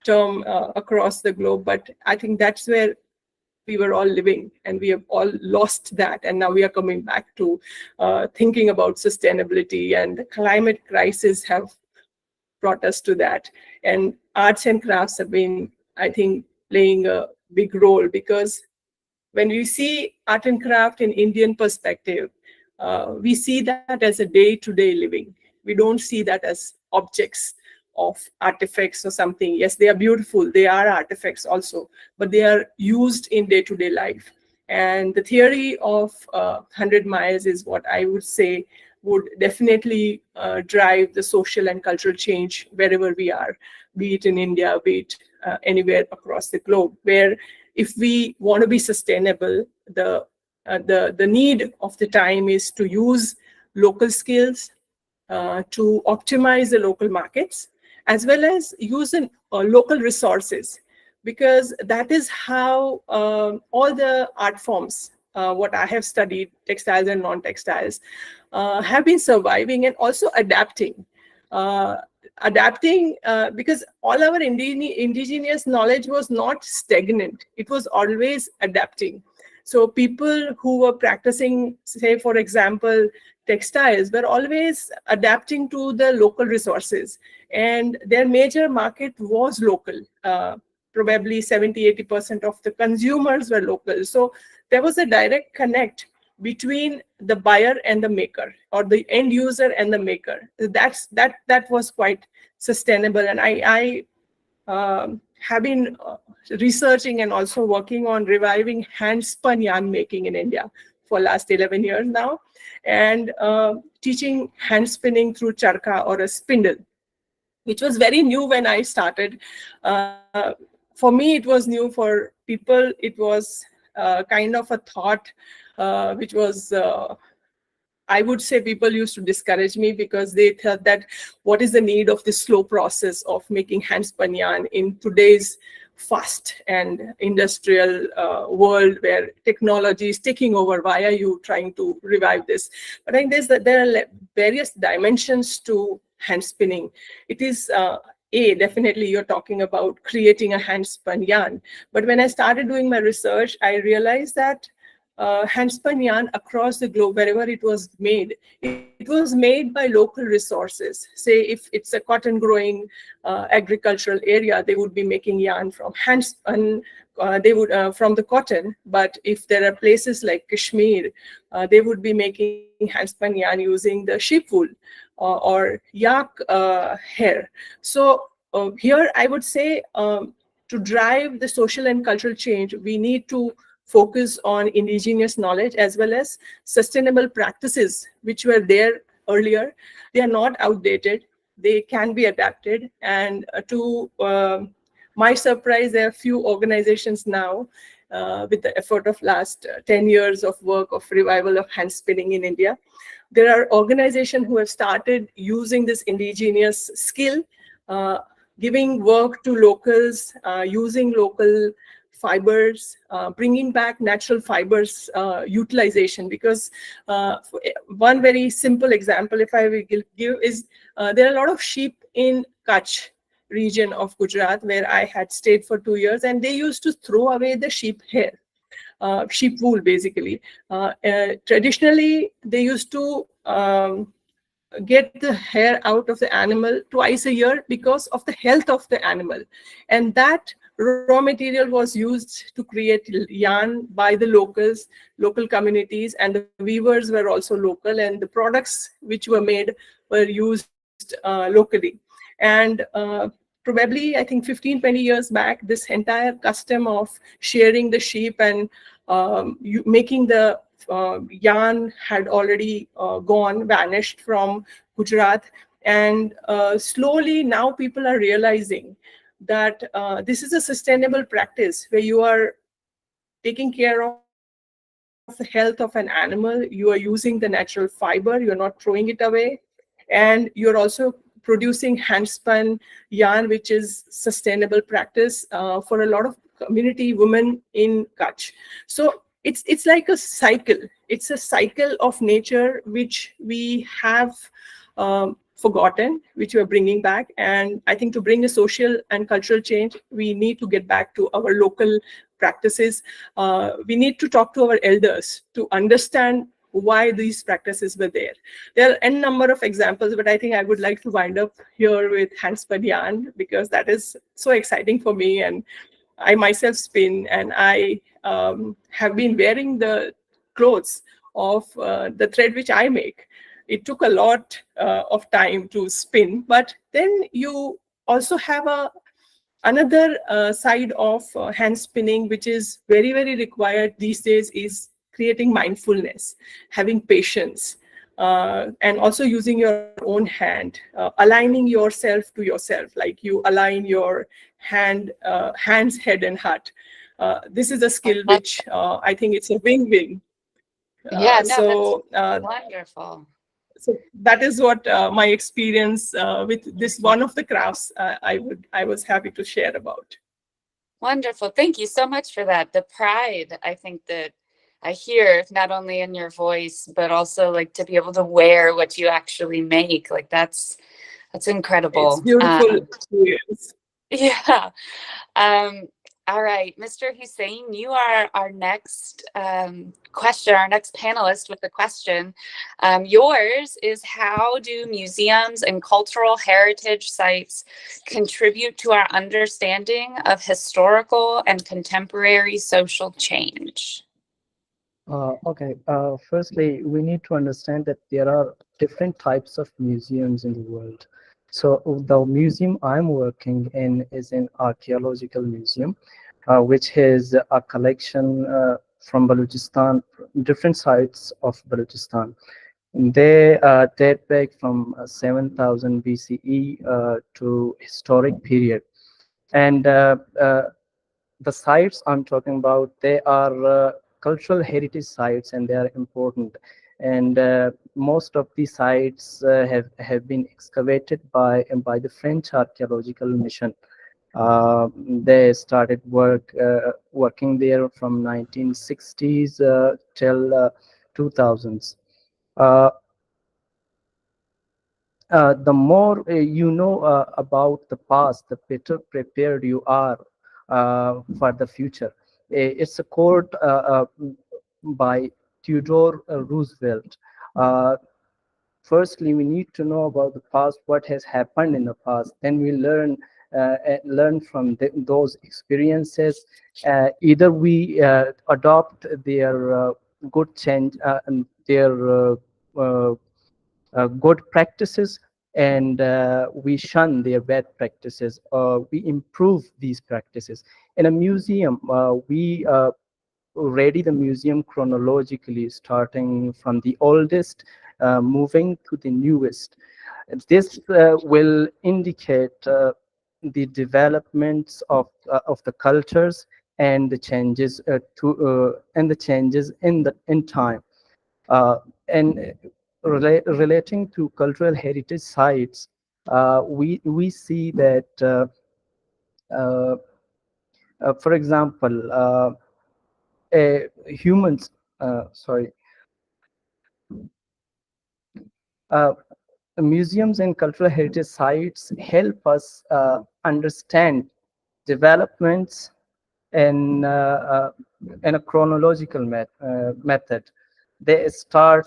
term across the globe, but I think that's where we were all living, and we have all lost that, and now we are coming back to thinking about sustainability, and the climate crisis have brought us to that. And arts and crafts have been, I think, playing a big role, because when we see art and craft in Indian perspective, we see that as a day-to-day living. We don't see that as objects of artifacts or something. Yes, they are beautiful, they are artifacts also, but they are used in day-to-day life. And the theory of 100 miles is what I would say would definitely drive the social and cultural change wherever we are, be it in India, be it anywhere across the globe, where if we want to be sustainable, the need of the time is to use local skills, to optimize the local markets, as well as using local resources, because that is how all the art forms, what I have studied, textiles and non-textiles, have been surviving and also adapting. Because all our indigenous knowledge was not stagnant. It was always adapting. So people who were practicing, say, for example, textiles, were always adapting to the local resources. And their major market was local. Probably 70-80% of the consumers were local. So there was a direct connect between the buyer and the maker, or the end user and the maker. That was quite sustainable. And I have been researching and also working on reviving hand-spun yarn making in India for last 11 years now, and teaching hand spinning through charka or a spindle, which was very new when I started. For me, it was new. For people, it was kind of a thought which was, I would say, people used to discourage me because they thought that what is the need of this slow process of making handspun yarn in today's fast and industrial world where technology is taking over? Why are you trying to revive this? But I think there are various dimensions to hand spinning. It is definitely you're talking about creating a hand spun yarn. But when I started doing my research, I realized that hand spun yarn across the globe, wherever it was made, it was made by local resources. Say if it's a cotton growing agricultural area, they would be making yarn from hand spun, from the cotton. But if there are places like Kashmir, they would be making hand spun yarn using the sheep wool or yak hair. So here I would say to drive the social and cultural change, we need to focus on indigenous knowledge as well as sustainable practices which were there earlier. They are not outdated. They can be adapted. And to my surprise, there are few organizations now with the effort of last 10 years of work of revival of hand spinning in India. There are organizations who have started using this indigenous skill, giving work to locals, using local fibers, bringing back natural fibers utilization. Because one very simple example, if I will give, is there are a lot of sheep in Kutch region of Gujarat, where I had stayed for 2 years, and they used to throw away the sheep hair. Sheep wool, basically. Traditionally, they used to get the hair out of the animal twice a year because of the health of the animal. And that raw material was used to create yarn by the locals, local communities, and the weavers were also local, and the products which were made were used locally. And probably, I think 15, 20 years back, this entire custom of sharing the sheep and making the yarn had already vanished from Gujarat. And slowly now people are realizing that this is a sustainable practice where you are taking care of the health of an animal, you are using the natural fiber, you're not throwing it away, and you're also producing hand spun yarn, which is sustainable practice for a lot of community women in Kutch. So it's like a cycle. It's a cycle of nature which we have forgotten, which we're bringing back. And I think to bring a social and cultural change, we need to get back to our local practices. We need to talk to our elders to understand why these practices were there. There are n number of examples, but I think I would like to wind up here with hand spun yarn because that is so exciting for me. And I myself spin, and I have been wearing the clothes of the thread which I make. It took a lot of time to spin, but then you also have another side of hand spinning, which is very, very required these days, is creating mindfulness, having patience, and also using your own hand, aligning yourself to yourself, like you align your hands, head, and heart. This is a skill which I think it's a win-win. Yeah, no, that's wonderful. So that is what my experience with this one of the crafts I was happy to share about. Wonderful. Thank you so much for that. The pride, I think, that I hear not only in your voice, but also like to be able to wear what you actually make. Like that's incredible. It's beautiful experience. Yeah. All right, Mr. Hussein, you are our next question, our next panelist with the question. Yours is, how do museums and cultural heritage sites contribute to our understanding of historical and contemporary social change? Okay, firstly, we need to understand that there are different types of museums in the world. So the museum I'm working in is an archaeological museum, which is a collection from Balochistan, different sites of Balochistan. They date back from 7000 BCE to historic period. And the sites I'm talking about, they are cultural heritage sites, and they are important. And most of these sites have been excavated by the French archaeological mission. They started working there from 1960s till 2000s. Uh, the more you know about the past, the better prepared you are for the future. It's a quote by Theodore Roosevelt. Uh, Firstly, we need to know about the past, what has happened in the past. Then we learn from those experiences. Either we adopt their good change and their good practices, and we shun their bad practices. We improve these practices. In a museum, we ready the museum chronologically, starting from the oldest, moving to the newest. This will indicate the developments of the cultures and the changes and the changes in time. And relating to cultural heritage sites, we see that, uh, for example, humans, sorry, uh, museums and cultural heritage sites help us understand developments in, in a chronological method. They start,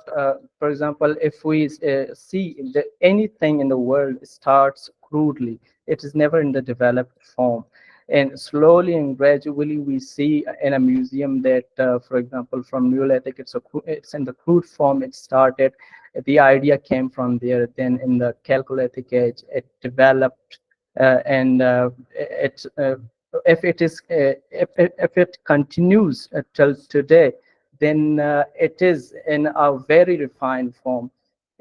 for example, if we see that anything in the world starts crudely, it is never in the developed form. And slowly and gradually, we see in a museum that, for example, from Neolithic, it's in the crude form it started. The idea came from there. Then in the Chalcolithic age, it developed, and if it is if it continues till today, then it is in a very refined form.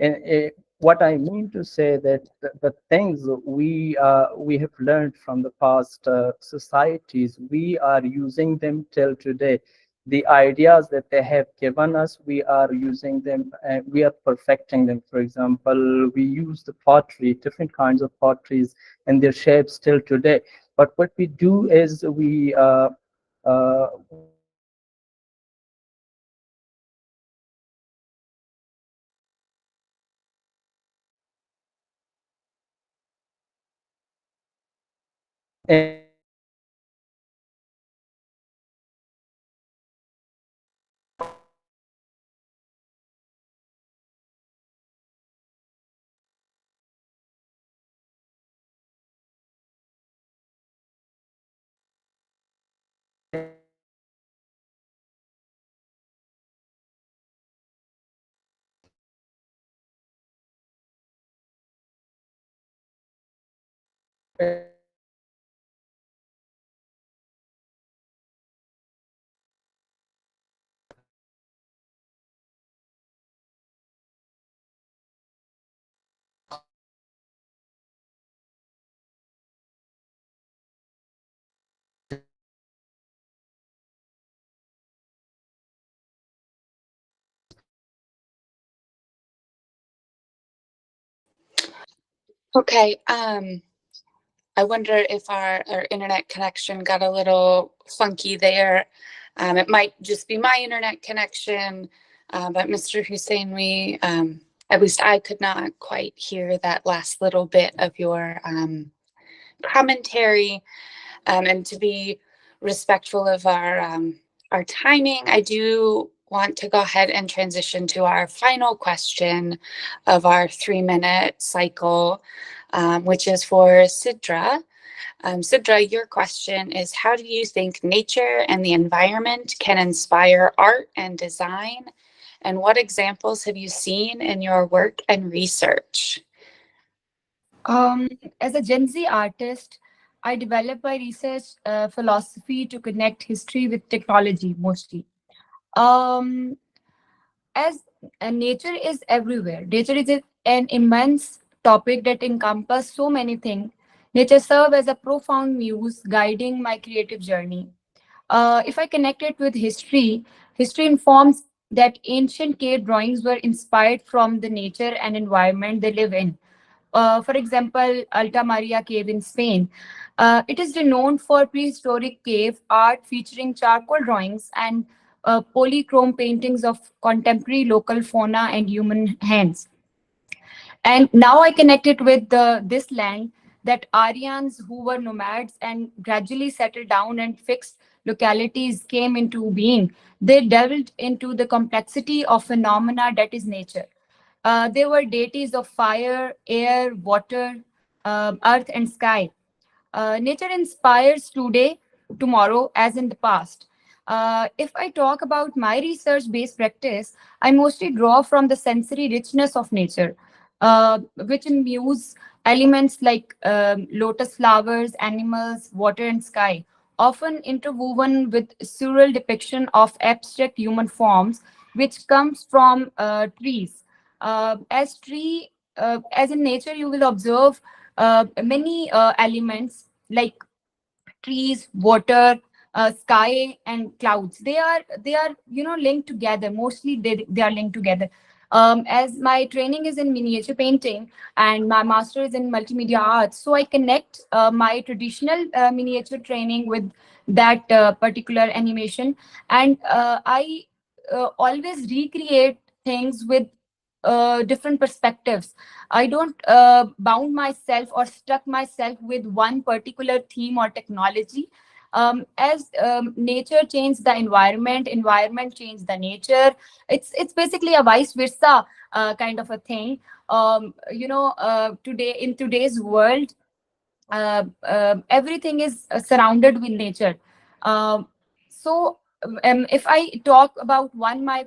And what I mean to say that the things we have learned from the past societies, we are using them till today. The ideas that they have given us, we are using them, we are perfecting them. For example, we use the pottery, different kinds of potteries and their shapes till today. But what we do is we Okay. I wonder if our internet connection got a little funky there. It might just be my internet connection, but Mr. Hussein, at least I could not quite hear that last little bit of your commentary. And to be respectful of our timing, I do want to go ahead and transition to our final question of our 3-minute cycle, which is for Sidra. Sidra, your question is, how do you think nature and the environment can inspire art and design? And what examples have you seen in your work and research? As a Gen Z artist, I develop my research philosophy to connect history with technology mostly. Um, as nature is everywhere. Nature is an immense topic that encompasses so many things. Nature serves as a profound muse guiding my creative journey. If I connect it with history, history informs that ancient cave drawings were inspired from the nature and environment they live in. For example, Alta Maria Cave in Spain. It is renowned for prehistoric cave art featuring charcoal drawings and polychrome paintings of contemporary local fauna and human hands. And now I connect it with this land that Aryans who were nomads and gradually settled down and fixed localities came into being. They delved into the complexity of phenomena that is nature. They were deities of fire, air, water, earth, and sky. Nature inspires today, tomorrow, as in the past. If I talk about my research based practice, I mostly draw from the sensory richness of nature, which imbues elements like lotus flowers, animals, water, and sky, often interwoven with surreal depiction of abstract human forms, which comes from trees. As in nature, you will observe many elements like trees, water, sky, and clouds. They are linked together. Mostly they are linked together. As my training is in miniature painting and my master is in multimedia arts, so I connect my traditional miniature training with that particular animation, and I always recreate things with different perspectives. I don't bound myself or stuck myself with one particular theme or technology. As nature changed the environment, environment changed the nature. It's basically a vice versa kind of a thing. Today in today's world, everything is surrounded with nature. Um, so if I talk about my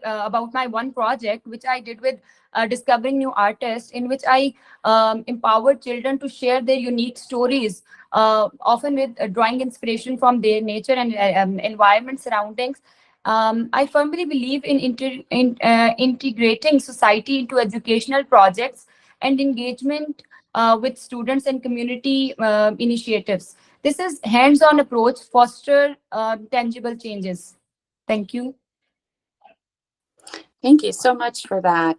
one project which I did with discovering new artists, in which I empowered children to share their unique stories, often with drawing inspiration from their nature and environment surroundings. I firmly believe in integrating society into educational projects and engagement with students and community initiatives. This is hands-on approach foster tangible changes. Thank you. Thank you so much for that.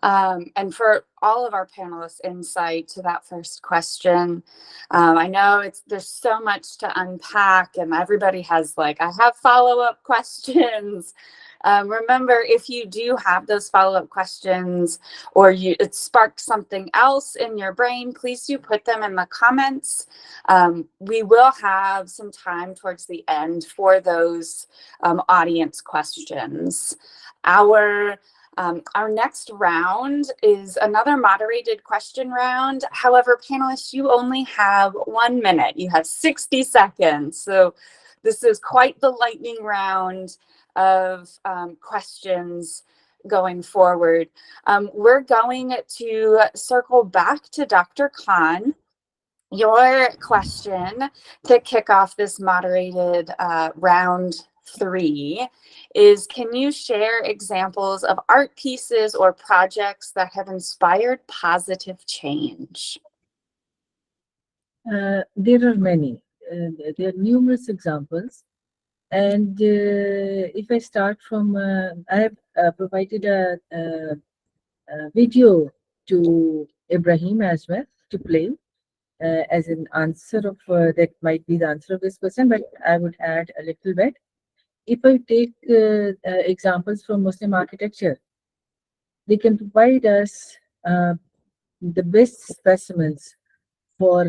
And for all of our panelists' insight to that first question. I know there's so much to unpack and everybody has I have follow-up questions. Remember, if you do have those follow-up questions or it sparked something else in your brain, please do put them in the comments. We will have some time towards the end for those audience questions. Our next round is another moderated question round. However, panelists, you only have 1 minute. You have 60 seconds. So this is quite the lightning round of questions going forward. We're going to circle back to Dr. Khan. Your question to kick off this moderated round 3 is, can you share examples of art pieces or projects that have inspired positive change? There are many. There are numerous examples. And if I start from, I have provided a video to Ibrahim as well to play as an answer of that might be the answer of this question, but I would add a little bit. If I take examples from Muslim architecture, they can provide us the best specimens for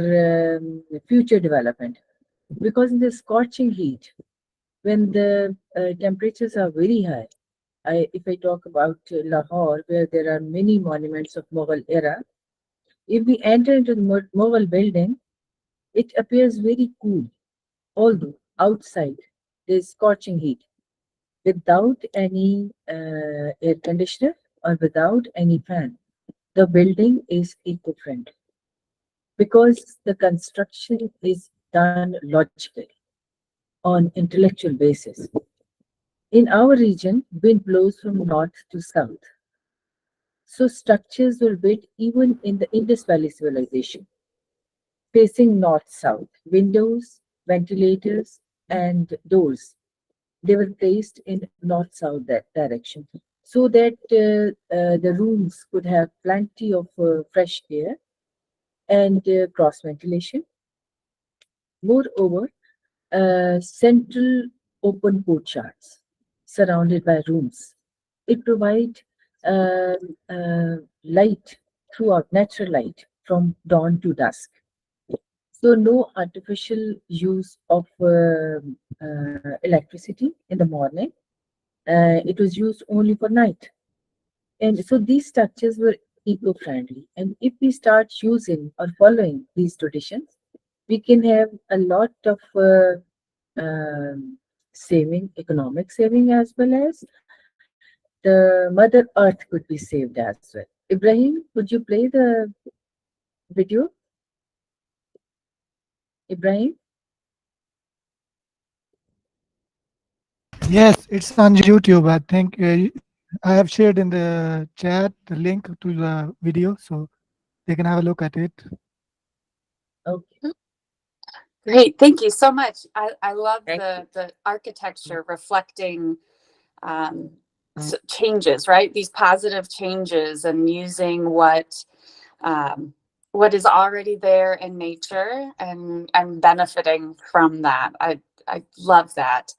future development. Because in the scorching heat, when the temperatures are very high, if I talk about Lahore, where there are many monuments of Mughal era, if we enter into the Mughal building, it appears very cool, although outside there is scorching heat. Without any air conditioner or without any fan, the building is eco-friendly because the construction is done logically on intellectual basis. In our region, wind blows from north to south. So structures were built even in the Indus Valley civilization, facing north-south. Windows, ventilators, and doors, they were placed in north-south direction, so that the rooms could have plenty of fresh air and cross ventilation. Moreover, central open courtyards surrounded by rooms. It provides uh, light throughout, natural light from dawn to dusk. So no artificial use of electricity in the morning. It was used only for night. And so these structures were eco-friendly. And if we start using or following these traditions, we can have a lot of saving, economic saving, as well as the Mother Earth could be saved as well. Ibrahim, would you play the video? Ibrahim? Yes, it's on YouTube. I think I have shared in the chat the link to the video, so they can have a look at it. Okay. Great, thank you so much. I love the architecture reflecting changes, right? These positive changes and using what is already there in nature and benefiting from that. I love that.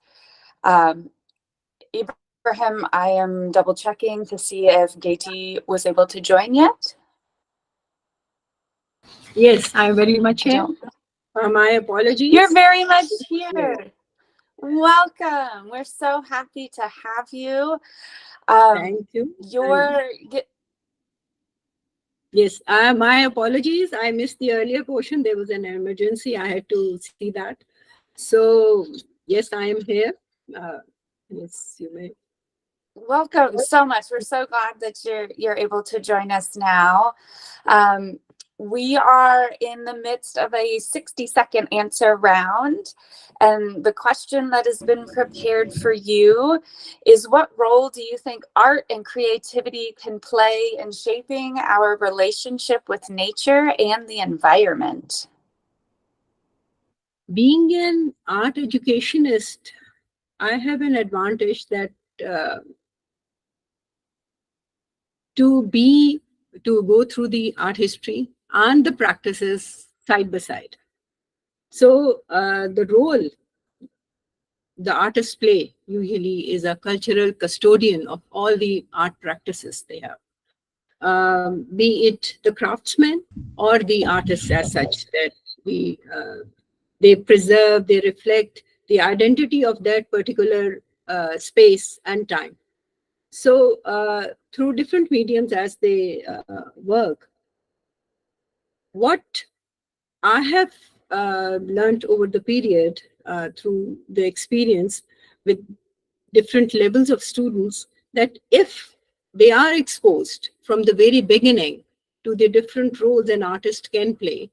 Ibrahim, I am double checking to see if Katy was able to join yet. Yes, I'm very much here. My apologies. You're very much here. Yeah. Welcome. We're so happy to have you. Thank you. Yes, my apologies. I missed the earlier portion. There was an emergency. I had to see that. So, yes, I am here. Yes, you may. Welcome so much. We're so glad that you're able to join us now. We are in the midst of a 60-second answer round. And the question that has been prepared for you is, what role do you think art and creativity can play in shaping our relationship with nature and the environment? Being an art educationist, I have an advantage that to go through the art history and the practices side by side. So the role the artists play usually is a cultural custodian of all the art practices they have, be it the craftsmen or the artists as such, that they preserve, they reflect the identity of that particular space and time. So through different mediums as they work, what I have learned over the period through the experience with different levels of students, that if they are exposed from the very beginning to the different roles an artist can play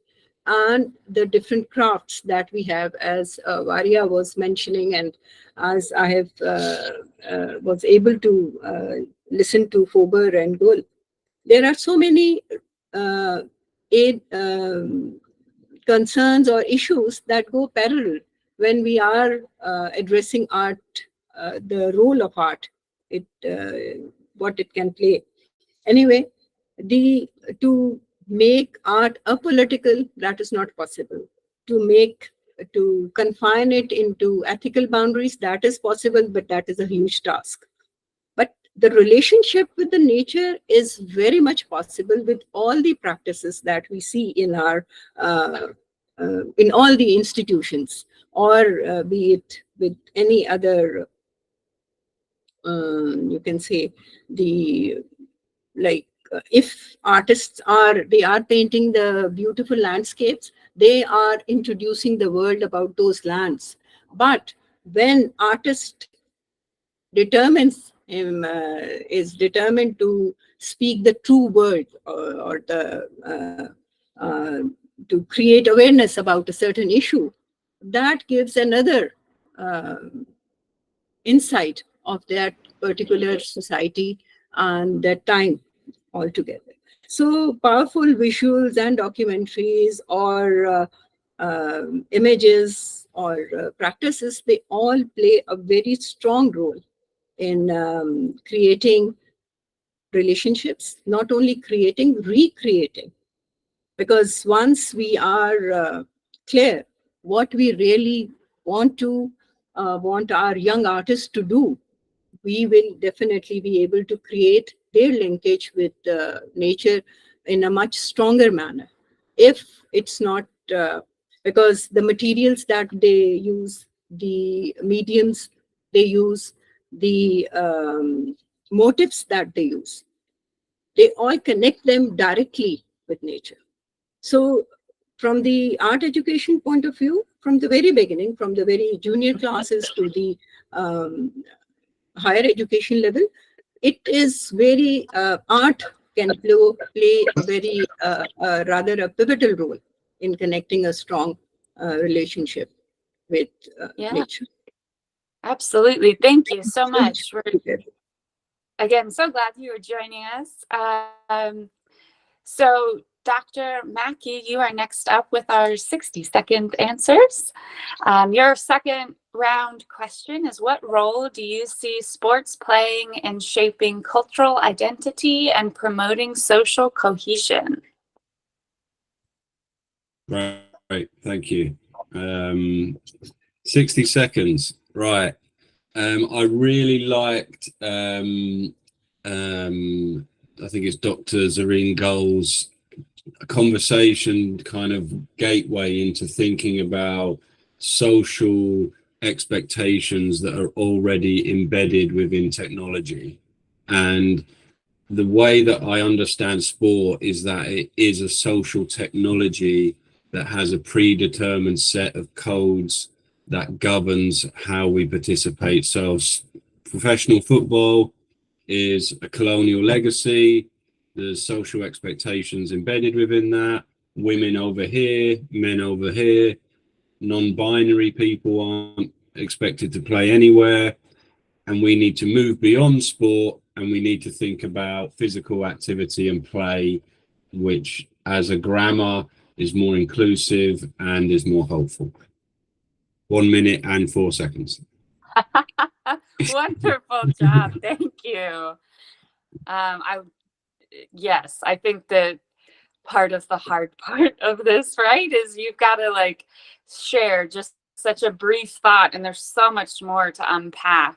and the different crafts that we have, as Varia was mentioning, and as I have was able to listen to Fober and Gul, there are so many concerns or issues that go parallel when we are addressing art, the role of art, what it can play. Anyway, to make art apolitical, that is not possible. To confine it into ethical boundaries, that is possible, but that is a huge task. But the relationship with the nature is very much possible with all the practices that we see in our in all the institutions, or be it with any other, you can say, if artists they are painting the beautiful landscapes, they are introducing the world about those lands. But when artist is determined to speak the true word, or to create awareness about a certain issue, that gives another insight of that particular society and that time altogether. So powerful visuals and documentaries or images or practices, they all play a very strong role in creating relationships, not only creating, recreating. Because once we are clear what we really want our young artists to do, we will definitely be able to create their linkage with nature in a much stronger manner. If it's not, because the materials that they use, the mediums they use, the motifs that they use, they all connect them directly with nature. So from the art education point of view, from the very beginning, from the very junior classes to the higher education level, it is very, art can play a very, rather a pivotal role in connecting a strong relationship with nature. Absolutely. Thank you so much. We're, again, so glad you were joining us. So Dr. Mackey, you are next up with our 60-second answers. Your second round question is, what role do you see sports playing in shaping cultural identity and promoting social cohesion? Right, thank you. 60 seconds, right. I really liked, I think it's Dr. Zareen Gull's conversation kind of gateway into thinking about social expectations that are already embedded within technology. And the way that I understand sport is that it is a social technology that has a predetermined set of codes that governs how we participate. So professional football is a colonial legacy. There's social expectations embedded within that. Women over here, men over here. Non-binary people aren't expected to play anywhere. And we need to move beyond sport, and we need to think about physical activity and play, which as a grammar is more inclusive and is more hopeful. 1 minute and 4 seconds. Wonderful job. Thank you. Yes, I think that part of the hard part of this, right, is you've got to like share just such a brief thought, and there's so much more to unpack.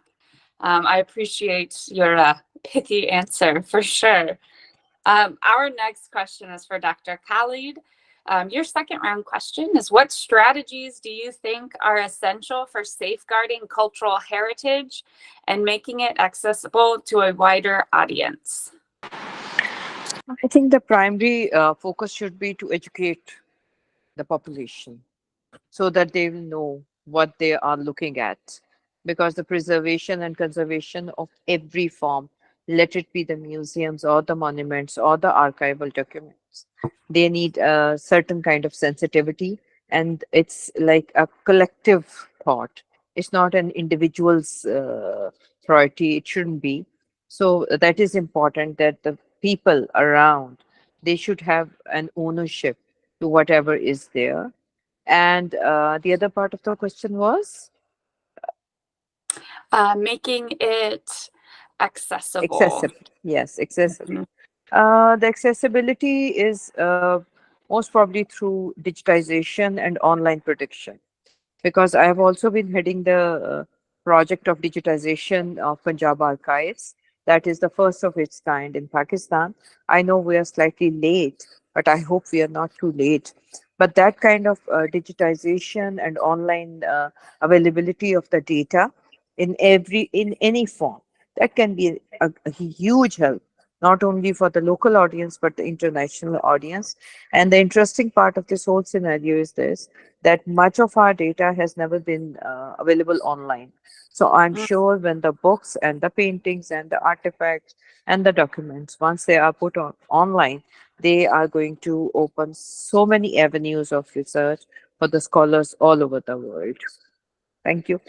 I appreciate your pithy answer for sure. Our next question is for Dr. Khalid. Your second round question is, what strategies do you think are essential for safeguarding cultural heritage and making it accessible to a wider audience? I think the primary focus should be to educate the population so that they will know what they are looking at. Because the preservation and conservation of every form, let it be the museums or the monuments or the archival documents, they need a certain kind of sensitivity, and it's like a collective thought. It's not an individual's priority. It shouldn't be. So that is important, that the people around, they should have an ownership to whatever is there. And the other part of the question was? Making it accessible. Accessible, yes, accessible. The accessibility is most probably through digitization and online production, because I have also been heading the project of digitization of Punjab archives. That is the first of its kind in Pakistan. I know we are slightly late, but I hope we are not too late. But that kind of digitization and online availability of the data in any form, that can be a huge help, not only for the local audience but the international audience. And the interesting part of this whole scenario is this, that much of our data has never been available online. So I'm sure when the books and the paintings and the artifacts and the documents, once they are put on online, they are going to open so many avenues of research for the scholars all over the world. Thank you.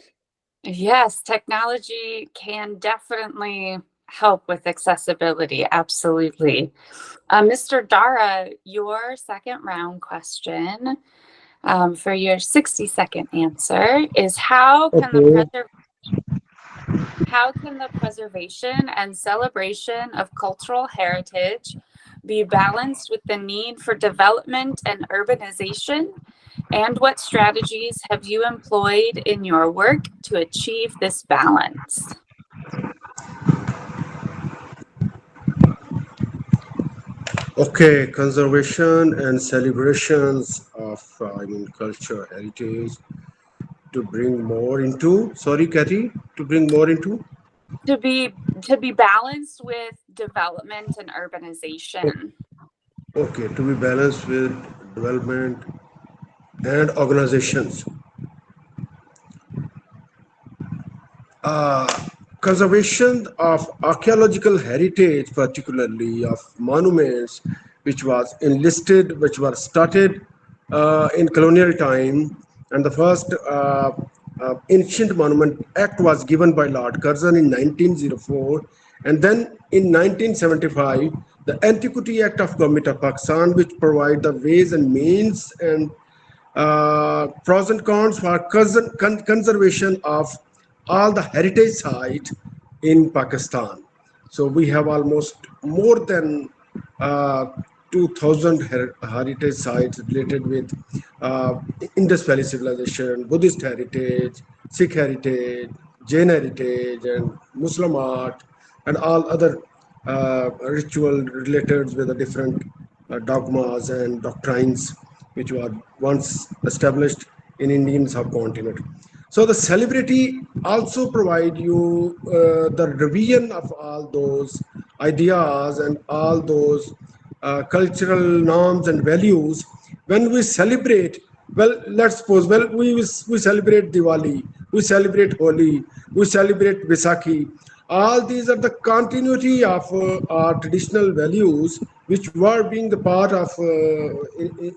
Yes, technology can definitely help with accessibility. Absolutely. Mr. Dara, your second round question for your 60-second answer is Okay. how can the preservation and celebration of cultural heritage be balanced with the need for development and urbanization? And what strategies have you employed in your work to achieve this balance? Okay, conservation and celebrations of, culture, heritage to bring more into, sorry, Katy, to bring more into? To be balanced with development and urbanization. Okay, to be balanced with development and organizations. Uh, Conservation of archaeological heritage, particularly of monuments, which were started in colonial time, and the first Ancient Monument Act was given by Lord Curzon in 1904, and then in 1975, the Antiquity Act of Government of Pakistan, which provide the ways and means and pros and cons for conservation of all the heritage sites in Pakistan. So we have almost more than 2,000 heritage sites related with uh, Indus Valley civilization, Buddhist heritage, Sikh heritage, Jain heritage, and Muslim art, and all other ritual related with the different dogmas and doctrines which were once established in Indian subcontinent. So the celebrity also provide you the revision of all those ideas and all those cultural norms and values. When we celebrate, well, let's suppose, well, we celebrate Diwali, we celebrate Holi, we celebrate Vaisakhi. All these are the continuity of our traditional values, which were being the part of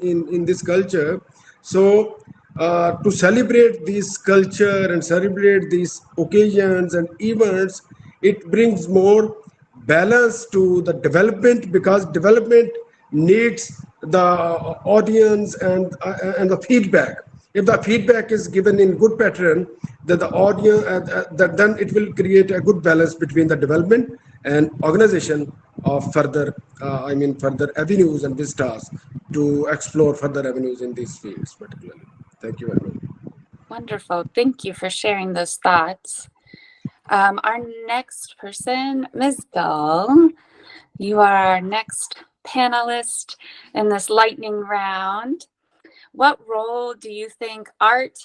in this culture. So to celebrate this culture and celebrate these occasions and events, it brings more balance to the development, because development needs the audience and the feedback. If the feedback is given in good pattern, that the audience that then it will create a good balance between the development and organization of further further avenues and vistas to explore further avenues in these fields particularly. Thank you very much. Wonderful. Thank you for sharing those thoughts. Our next person, Ms. Gull, you are our next panelist in this lightning round. What role do you think art,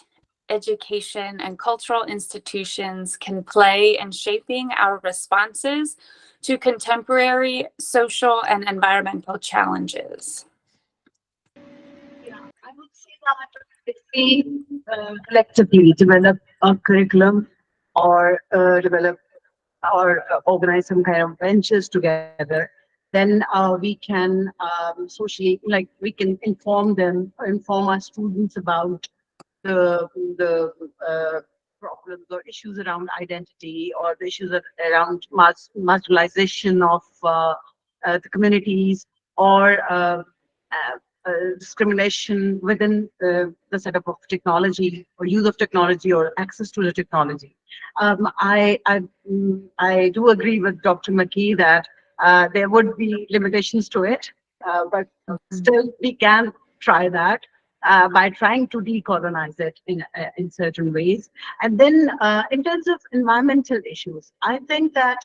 education, and cultural institutions can play in shaping our responses to contemporary social and environmental challenges? Yeah, I would say that if we collectively develop a curriculum or develop or organize some kind of ventures together, then we can socially, like we can inform them or inform our students about the problems or issues around identity or the issues around marginalization of the communities or discrimination within the setup of technology or use of technology or access to the technology. I do agree with Dr. McKee that there would be limitations to it, but still we can try that by trying to decolonize it in certain ways. And then in terms of environmental issues, I think that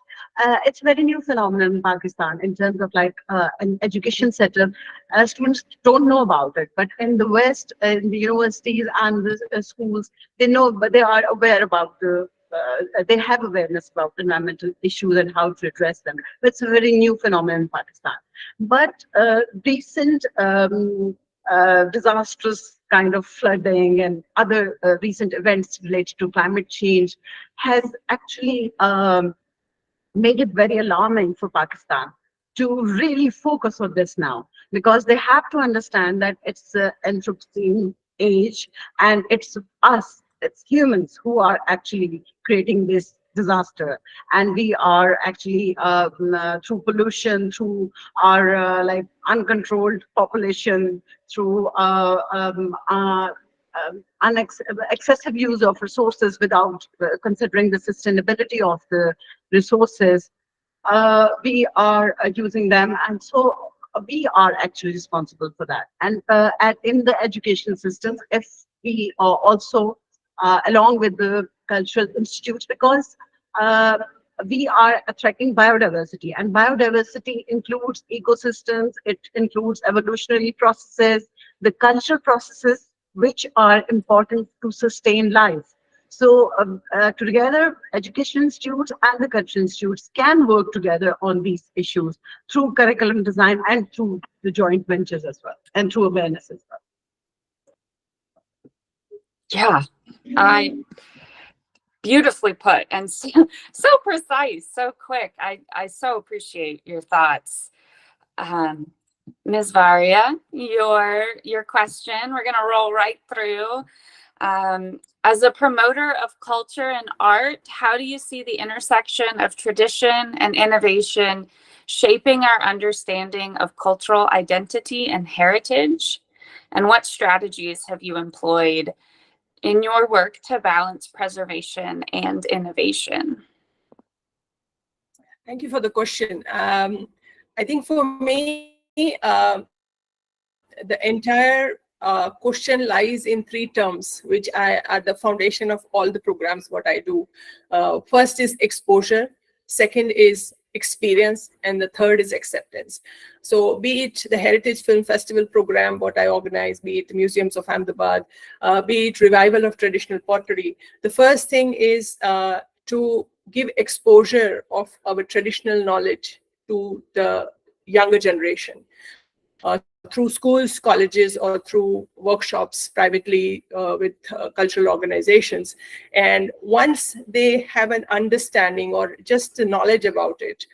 it's a very new phenomenon in Pakistan in terms of like an education setup. Students don't know about it, but in the West, in the universities and the schools, they know, but they are aware about they have awareness about environmental issues and how to address them. It's a very new phenomenon in Pakistan. But recent disastrous kind of flooding and other recent events related to climate change has actually made it very alarming for Pakistan to really focus on this now, because they have to understand that it's the Anthropocene age and it's us it's humans who are actually creating this disaster, and we are actually through pollution, through our like uncontrolled population, through excessive use of resources without considering the sustainability of the resources, we are using them, and so we are actually responsible for that. And in the education systems, if we are also along with the cultural institutes, because we are attracting biodiversity, and biodiversity includes ecosystems, it includes evolutionary processes, the cultural processes which are important to sustain life. So together, education institutes and the cultural institutes can work together on these issues through curriculum design and through the joint ventures as well, and through awareness as well. Yeah, beautifully put, and so, so precise, so quick. I so appreciate your thoughts. Ms. Varia, your question, we're going to roll right through. As a promoter of culture and art, how do you see the intersection of tradition and innovation shaping our understanding of cultural identity and heritage? And what strategies have you employed in your work to balance preservation and innovation? Thank you for the question. I think for me, the entire question lies in three terms, which are the foundation of all the programs, what I do. First is exposure, second is experience, and the third is acceptance. So be it the Heritage Film Festival program, what I organize, be it Museums of Ahmedabad, be it revival of traditional pottery, the first thing is to give exposure of our traditional knowledge to the younger generation. Through schools, colleges, or through workshops privately with cultural organizations. And once they have an understanding or just the knowledge about it,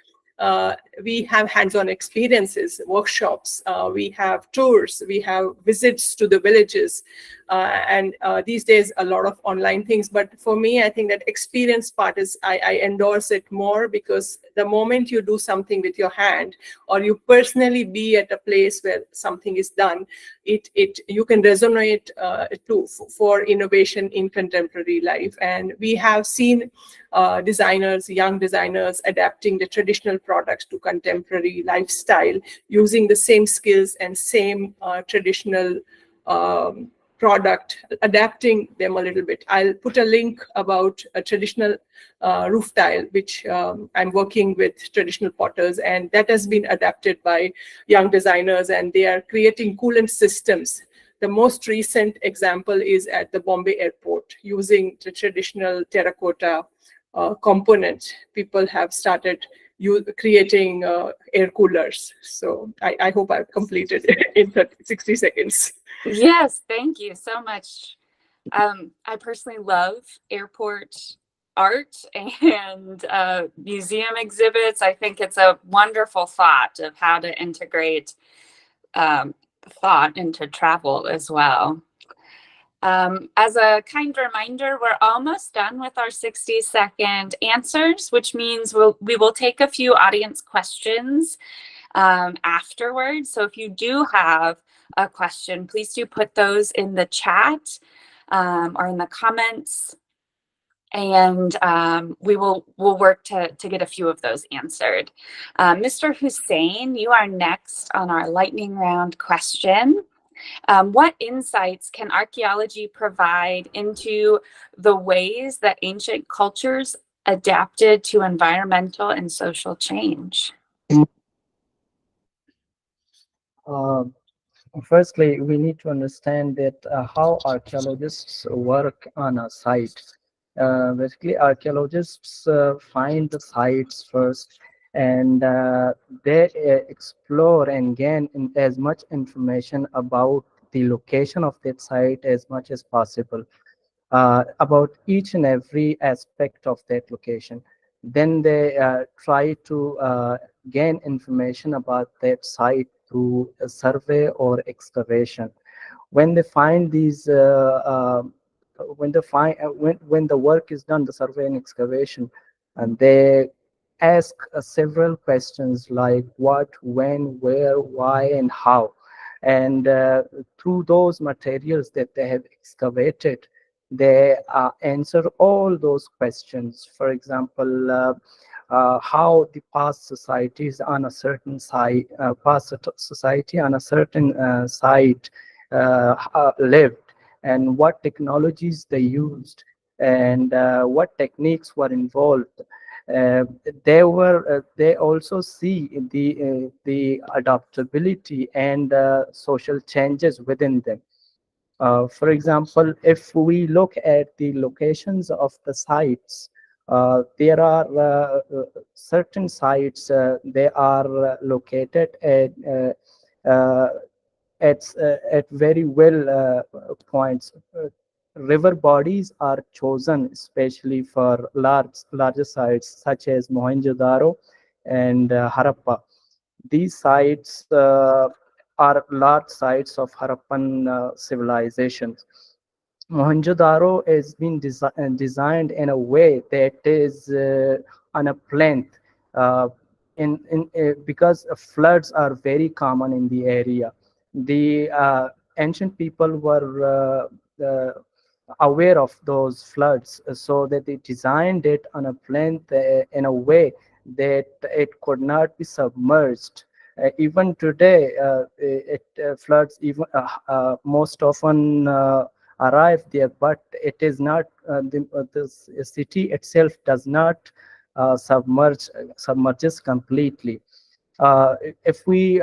we have hands-on experiences, workshops, we have tours, we have visits to the villages, and these days a lot of online things. But for me, I think that experience part is, I endorse it more, because the moment you do something with your hand, or you personally be at a place where something is done, you can resonate for innovation in contemporary life. And we have seen designers, young designers, adapting the traditional products to contemporary lifestyle, using the same skills and same traditional product, adapting them a little bit. I'll put a link about a traditional roof tile, which I'm working with traditional potters, and that has been adapted by young designers, and they are creating coolant systems. The most recent example is at the Bombay airport, using the traditional terracotta component. People have started creating air coolers. So I hope I've completed in 60 seconds. Yes, thank you so much. I personally love airport art and museum exhibits. I think it's a wonderful thought of how to integrate thought into travel as well. As a kind reminder, we're almost done with our 60-second answers, which means we will take a few audience questions afterwards. So if you do have a question, please do put those in the chat or in the comments, and we'll work to get a few of those answered. Mr. Hussain, you are next on our lightning round question. What insights can archaeology provide into the ways that ancient cultures adapted to environmental and social change? Firstly, we need to understand that how archaeologists work on a site. Basically, archaeologists find the sites first, and they explore and gain as much information about the location of that site as much as possible, about each and every aspect of that location. Then they try to gain information about that site through a survey or excavation. When they find these when the when the work is done, the survey and excavation, and they ask several questions like what, when, where, why, and how. And through those materials that they have excavated, they answer all those questions. For example, how the past societies on a certain site, society on a certain site lived, and what technologies they used, and what techniques were involved. Uh, they also see the adaptability and social changes within them. For example, if we look at the locations of the sites, there are certain sites, they are located uh, at very well points. River bodies are chosen especially for larger sites such as Mohenjo-daro and Harappa. These sites are large sites of Harappan civilizations. Mohenjo-daro has been designed in a way that is on a plinth, because floods are very common in the area. The ancient people were aware of those floods, so that they designed it on a plinth in a way that it could not be submerged. Even today, it floods even most often arrive there, but it is not the city itself does not submerges completely. If we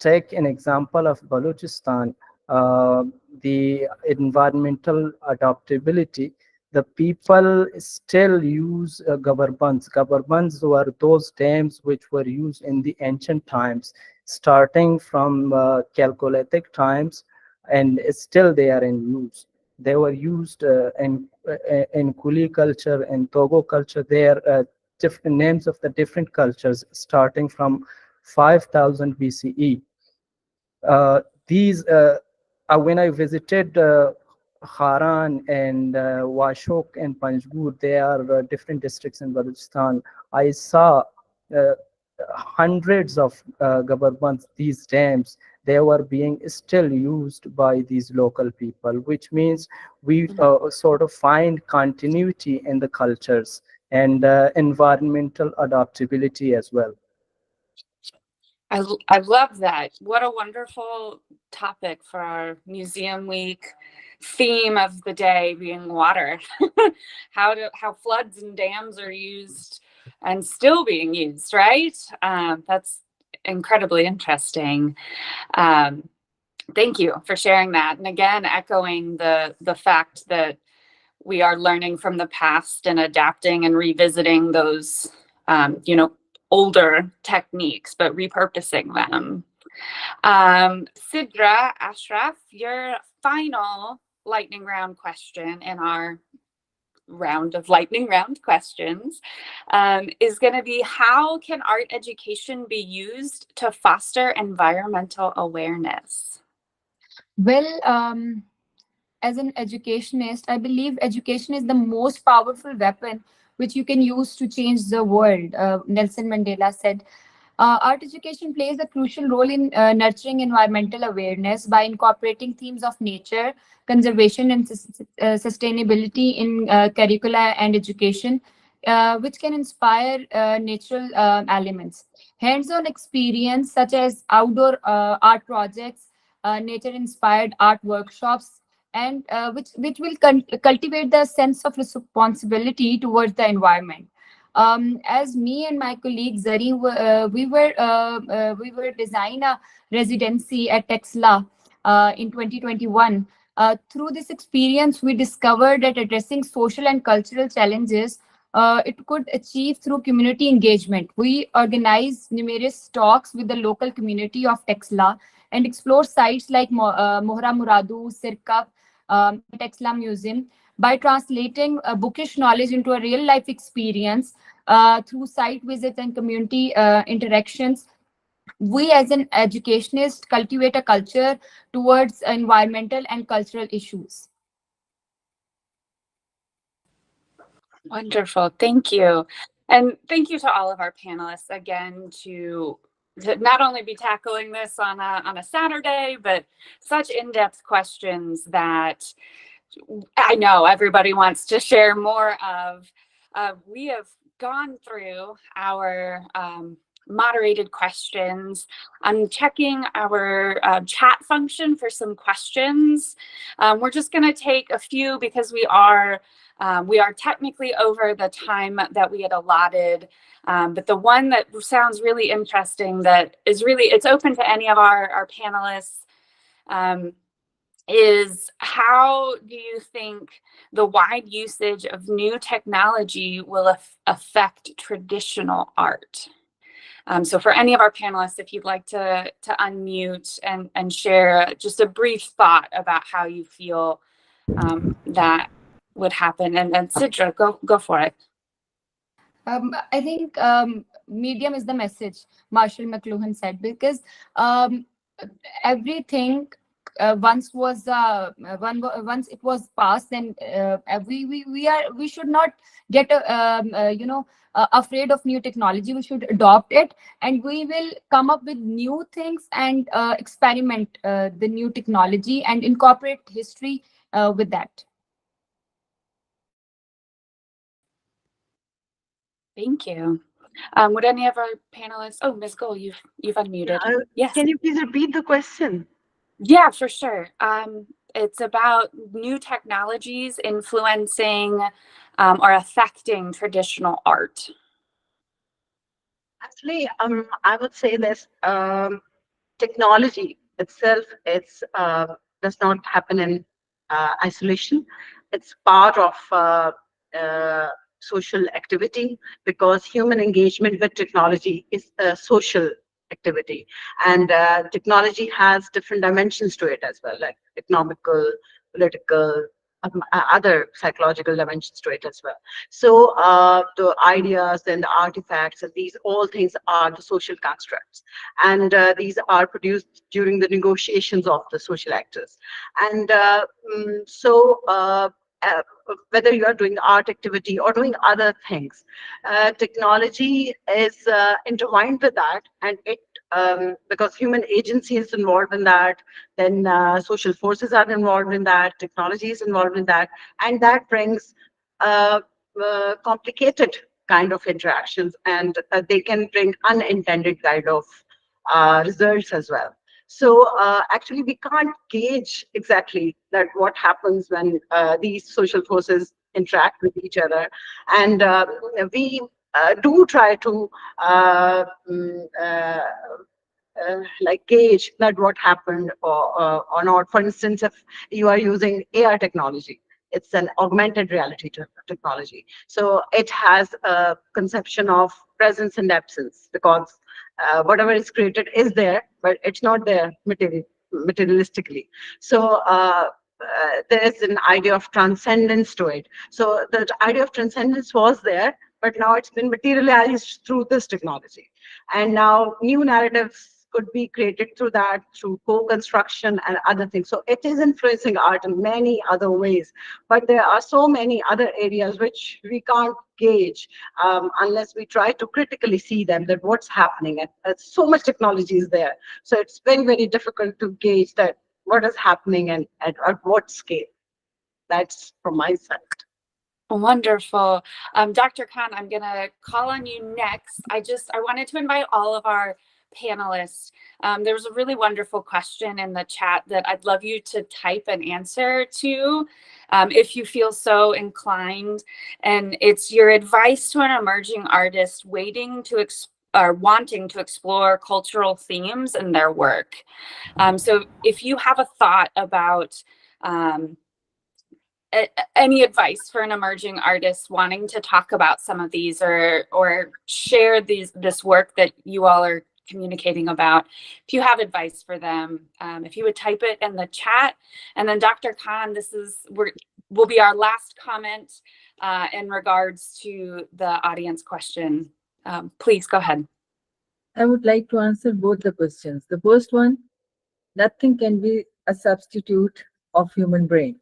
take an example of Balochistan, uh, the environmental adaptability, the people still use gabarbans. Gabarbans were those dams which were used in the ancient times, starting from Chalcolithic times, and still they are in use. They were used in Kuli culture and Togo culture. They are different names of the different cultures starting from 5000 BCE. These when I visited Haran and Washok and Panjgur, they are different districts in Balochistan. I saw uh, hundreds of gabarbans, these dams. They were being still used by these local people, which means we sort of find continuity in the cultures and environmental adaptability as well. I love that. What a wonderful topic for our Museum Week theme of the day being water. How floods and dams are used and still being used, right? That's incredibly interesting. Thank you for sharing that. And again, echoing the fact that we are learning from the past and adapting and revisiting those, older techniques, but repurposing them. Sidra, Ashraf, your final lightning round question in our round of lightning round questions is going to be, how can art education be used to foster environmental awareness? Well, as an educationist, I believe education is the most powerful weapon which you can use to change the world. Nelson Mandela said, art education plays a crucial role in nurturing environmental awareness by incorporating themes of nature, conservation, and sustainability in curricula and education, which can inspire natural elements. Hands-on experience such as outdoor art projects, nature-inspired art workshops, and which will cultivate the sense of responsibility towards the environment. As me and my colleague Zari, we were design a residency at Texla in 2021. Through this experience, we discovered that addressing social and cultural challenges it could achieve through community engagement. We organized numerous talks with the local community of Texla and explore sites like Mohra Muradu, Sirkap, and Texla Museum by translating bookish knowledge into a real life experience through site visits and community interactions. We as an educationist cultivate a culture towards environmental and cultural issues. Wonderful. Thank you. And thank you to all of our panelists again to not only be tackling this on a Saturday, but such in-depth questions that I know everybody wants to share more of. We have gone through our moderated questions. I'm checking our chat function for some questions. We're just going to take a few because we are technically over the time that we had allotted. But the one that sounds really interesting, that is really, it's open to any of our panelists, is how do you think the wide usage of new technology will affect traditional art? So for any of our panelists, if you'd like to unmute and share just a brief thought about how you feel that would happen. And Sidra, go for it. I think medium is the message, Marshall McLuhan said, because everything once it was passed, then we should not get afraid of new technology. We should adopt it, and we will come up with new things and experiment the new technology and incorporate history with that. Thank you. Would any of our panelists? Oh, Ms. Gold, you've unmuted. Yes. Can you please repeat the question? Yeah, for sure. It's about new technologies influencing or affecting traditional art. Actually, I would say this: technology itself, does not happen in isolation. It's part of social activity, because human engagement with technology is a social activity, and technology has different dimensions to it as well, like economical, political, other psychological dimensions to it as well. So the ideas and the artifacts and these all things are the social constructs, and these are produced during the negotiations of the social actors. And whether you are doing art activity or doing other things, technology is intertwined with that, and it because human agency is involved in that, then social forces are involved in that, technology is involved in that, and that brings complicated kind of interactions, and they can bring unintended kind of results as well. So actually, we can't gauge exactly that what happens when these social forces interact with each other, and we do try to like gauge that what happened or not. For instance, if you are using AR technology, it's an augmented reality technology. So it has a conception of presence and absence, because whatever is created is there, but it's not there materialistically. So there is an idea of transcendence to it. So the idea of transcendence was there, but now it's been materialized through this technology. And now new narratives could be created through that, through co-construction and other things. So it is influencing art in many other ways, but there are so many other areas which we can't gauge unless we try to critically see them, that what's happening. And so much technology is there. So it's very, very difficult to gauge that what is happening and at what scale. That's from my side. Wonderful. Dr. Khan, I'm going to call on you next. I wanted to invite all of our panelists. There was a really wonderful question in the chat that I'd love you to type an answer to if you feel so inclined. And it's your advice to an emerging artist wanting to explore cultural themes in their work. So if you have a thought about any advice for an emerging artist wanting to talk about some of these or share this work that you all are communicating about, if you have advice for them, if you would type it in the chat. And then Dr. Khan, will be our last comment in regards to the audience question. Please go ahead. I would like to answer both the questions. The first one, nothing can be a substitute of human brain.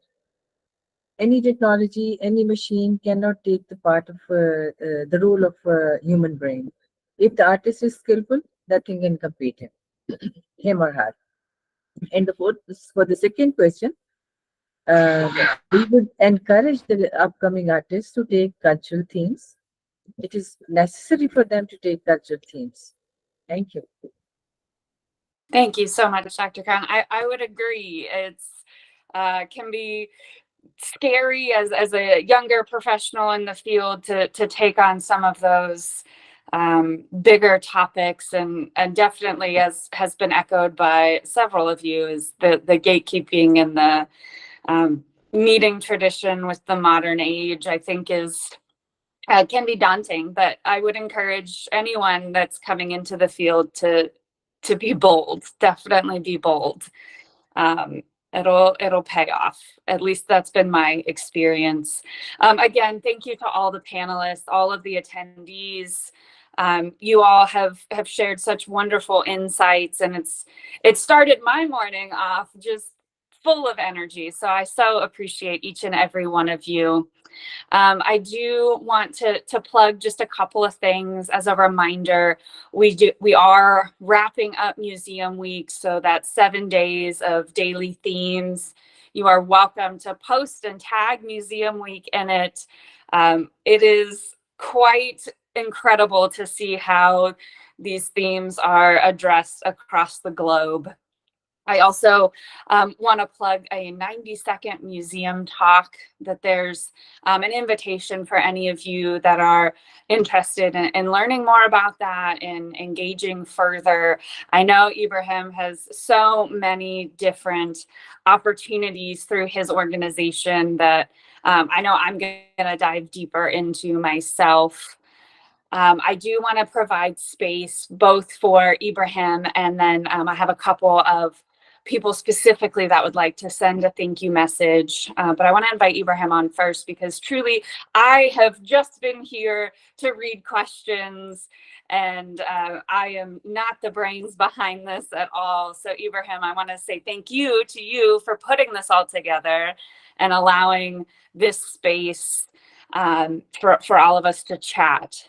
any technology, any machine cannot take the part of the role of human brain. If the artist is skillful, nothing can compete him or her. And for the second question, we would encourage the upcoming artists to take cultural themes. It is necessary for them to take cultural themes. Thank you. Thank you so much, Dr. Khan. I would agree. It's can be scary as a younger professional in the field to take on some of those bigger topics, and definitely, as has been echoed by several of you, is the gatekeeping and the meeting tradition with the modern age, I think is can be daunting. But I would encourage anyone that's coming into the field to be bold. Definitely be bold. It'll pay off. At least that's been my experience. Again, thank you to all the panelists, all of the attendees. You all have shared such wonderful insights, and it started my morning off just full of energy. So I so appreciate each and every one of you. I do want to plug just a couple of things as a reminder. We are wrapping up Museum Week, so that's 7 days of daily themes. You are welcome to post and tag Museum Week in it. It is quite incredible to see how these themes are addressed across the globe. I also want to plug a 90-second museum talk that there's an invitation for any of you that are interested in learning more about that and engaging further. I know Ibrahim has so many different opportunities through his organization that I know I'm going to dive deeper into myself. I do want to provide space both for Ibrahim, and then I have a couple of people specifically that would like to send a thank you message. But I want to invite Ibrahim on first, because truly I have just been here to read questions, and I am not the brains behind this at all. So Ibrahim, I want to say thank you to you for putting this all together and allowing this space for all of us to chat.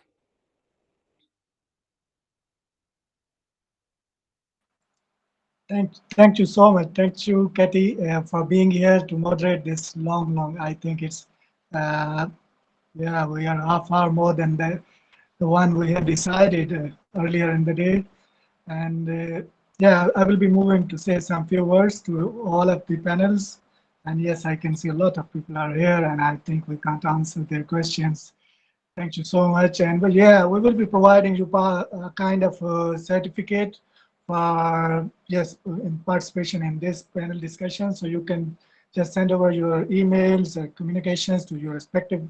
Thank you so much. Thank you, Katy, for being here to moderate this long. I think it's, yeah, we are far more than the one we had decided earlier in the day. And yeah, I will be moving to say some few words to all of the panels. And yes, I can see a lot of people are here, and I think we can't answer their questions. Thank you so much. And well, yeah, we will be providing you a kind of a certificate for, yes, in participation in this panel discussion. So you can just send over your emails or communications to your respective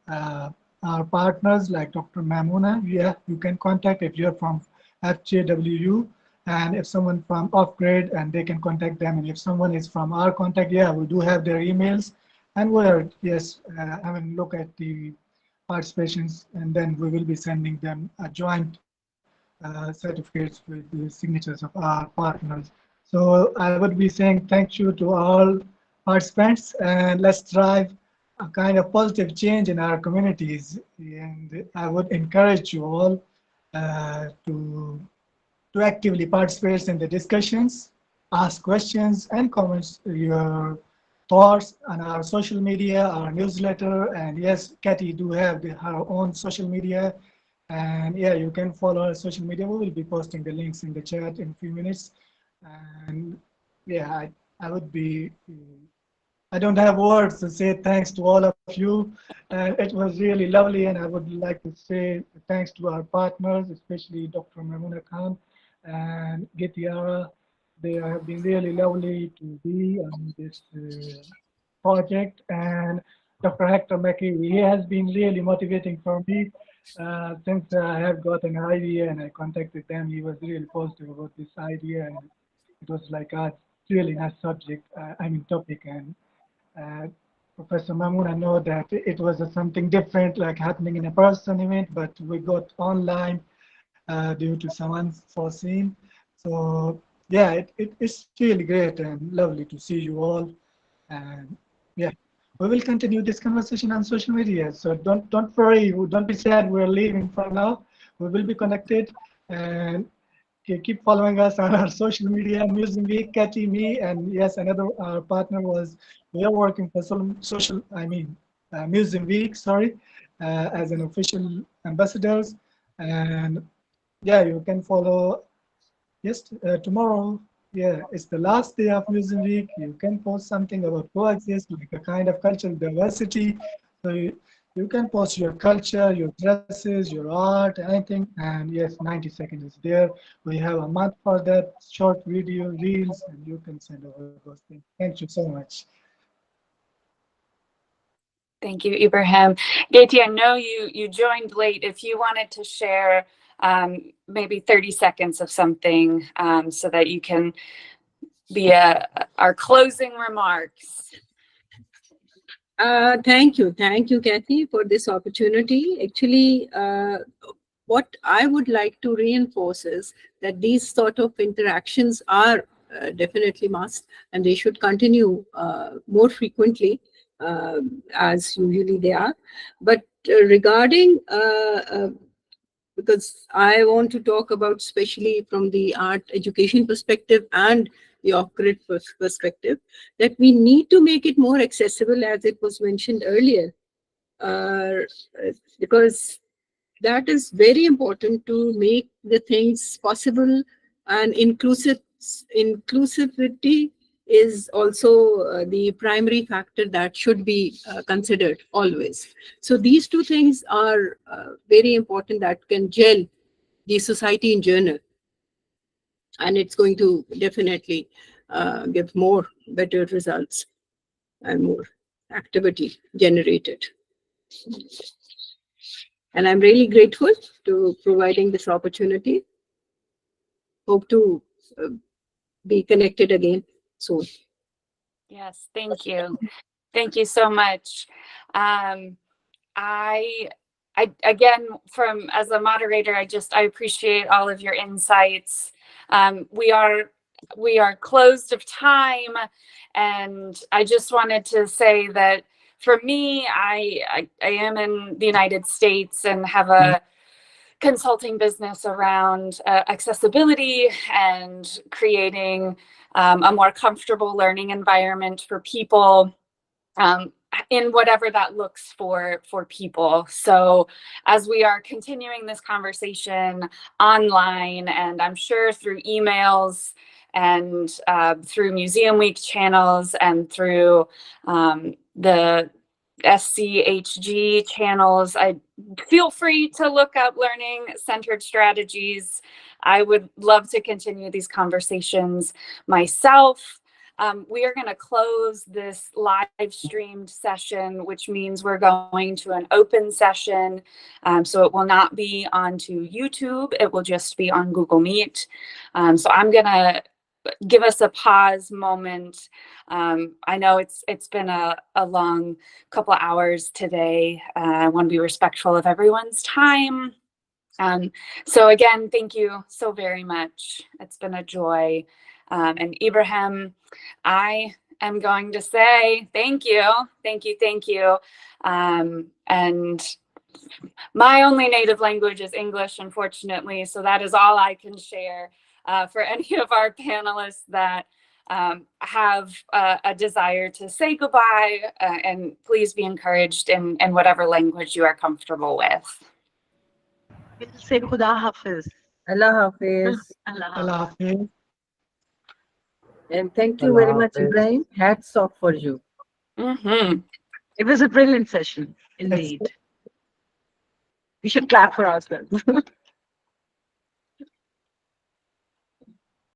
our partners like Dr. Mamuna. Yeah, you can contact if you're from FJWU, and if someone from OffGrid, and they can contact them. And if someone is from our contact, yeah, we do have their emails, and we're, yes, having a look at the participations, and then we will be sending them a joint certificates with the signatures of our partners. So I would be saying thank you to all participants, and let's drive a kind of positive change in our communities. And I would encourage you all to actively participate in the discussions, ask questions and comments your thoughts on our social media, our newsletter, and yes, Katy do have her own social media. And yeah, you can follow our social media. We will be posting the links in the chat in a few minutes. And yeah, I would be, I don't have words to say thanks to all of you. It was really lovely, and I would like to say thanks to our partners, especially Dr. Mamuna Khan and Gitiara. They have been really lovely to be on this project. And Dr. Hector Mackey, he has been really motivating for me since I have got an idea and I contacted them. He was really positive about this idea, and it was like a really nice subject, topic. And Professor Mamoon, I know that it was something different, like happening in a person event, but we got online due to some unforeseen. So yeah, it's really great and lovely to see you all. And yeah, we will continue this conversation on social media. So don't worry, don't be sad. We're leaving for now. We will be connected, and keep following us on our social media. Museum Week, Katy, me, and yes, another partner was, we are working for Museum Week. Sorry, as an official ambassadors, and yeah, you can follow. Yes, tomorrow, yeah, it's the last day of Museum Week. You can post something about coexist, like a kind of cultural diversity. So you can post your culture, your dresses, your art, anything. And yes, 90 seconds is there. We have a month for that, short video, reels, and you can send over those things. Thank you so much. Thank you, Ibrahim. Katy, I know you joined late. If you wanted to share maybe 30 seconds of something so that you can be our closing remarks. Thank you, Katy, for this opportunity. Actually, what I would like to reinforce is that these sort of interactions are definitely must, and they should continue more frequently as usually they are. But regarding, because I want to talk about especially from the art education perspective and the off-grid perspective, that we need to make it more accessible, as it was mentioned earlier, because that is very important to make the things possible, and inclusivity is also the primary factor that should be considered always. So these two things are very important, that can gel the society in general, and it's going to definitely give more better results and more activity generated. And I'm really grateful to providing this opportunity. Hope to be connected again soon. Yes, thank you. Thank you so much. I again, as a moderator, I appreciate all of your insights. We are closed of time, and I just wanted to say that for me, I am in the United States and have a consulting business around accessibility and creating a more comfortable learning environment for people. In whatever that looks for people. So as we are continuing this conversation online, and I'm sure through emails and through Museum Week channels and through the SCHG channels, I feel free to look up learning centered strategies. I would love to continue these conversations myself. We are going to close this live streamed session, which means we're going to an open session. So it will not be onto YouTube. It will just be on Google Meet. So I'm going to give us a pause moment. I know it's been a long couple of hours today. I want to be respectful of everyone's time. So again, thank you so very much. It's been a joy. And Ibrahim, I am going to say thank you. And my only native language is English, unfortunately, so that is all I can share for any of our panelists that have a desire to say goodbye, and please be encouraged in whatever language you are comfortable with. We'll say Khuda Hafiz. Allah Hafiz. Allah Hafiz. And thank you very much, Ibrahim. Hats off for you. It was a brilliant session, indeed. We should clap for ourselves.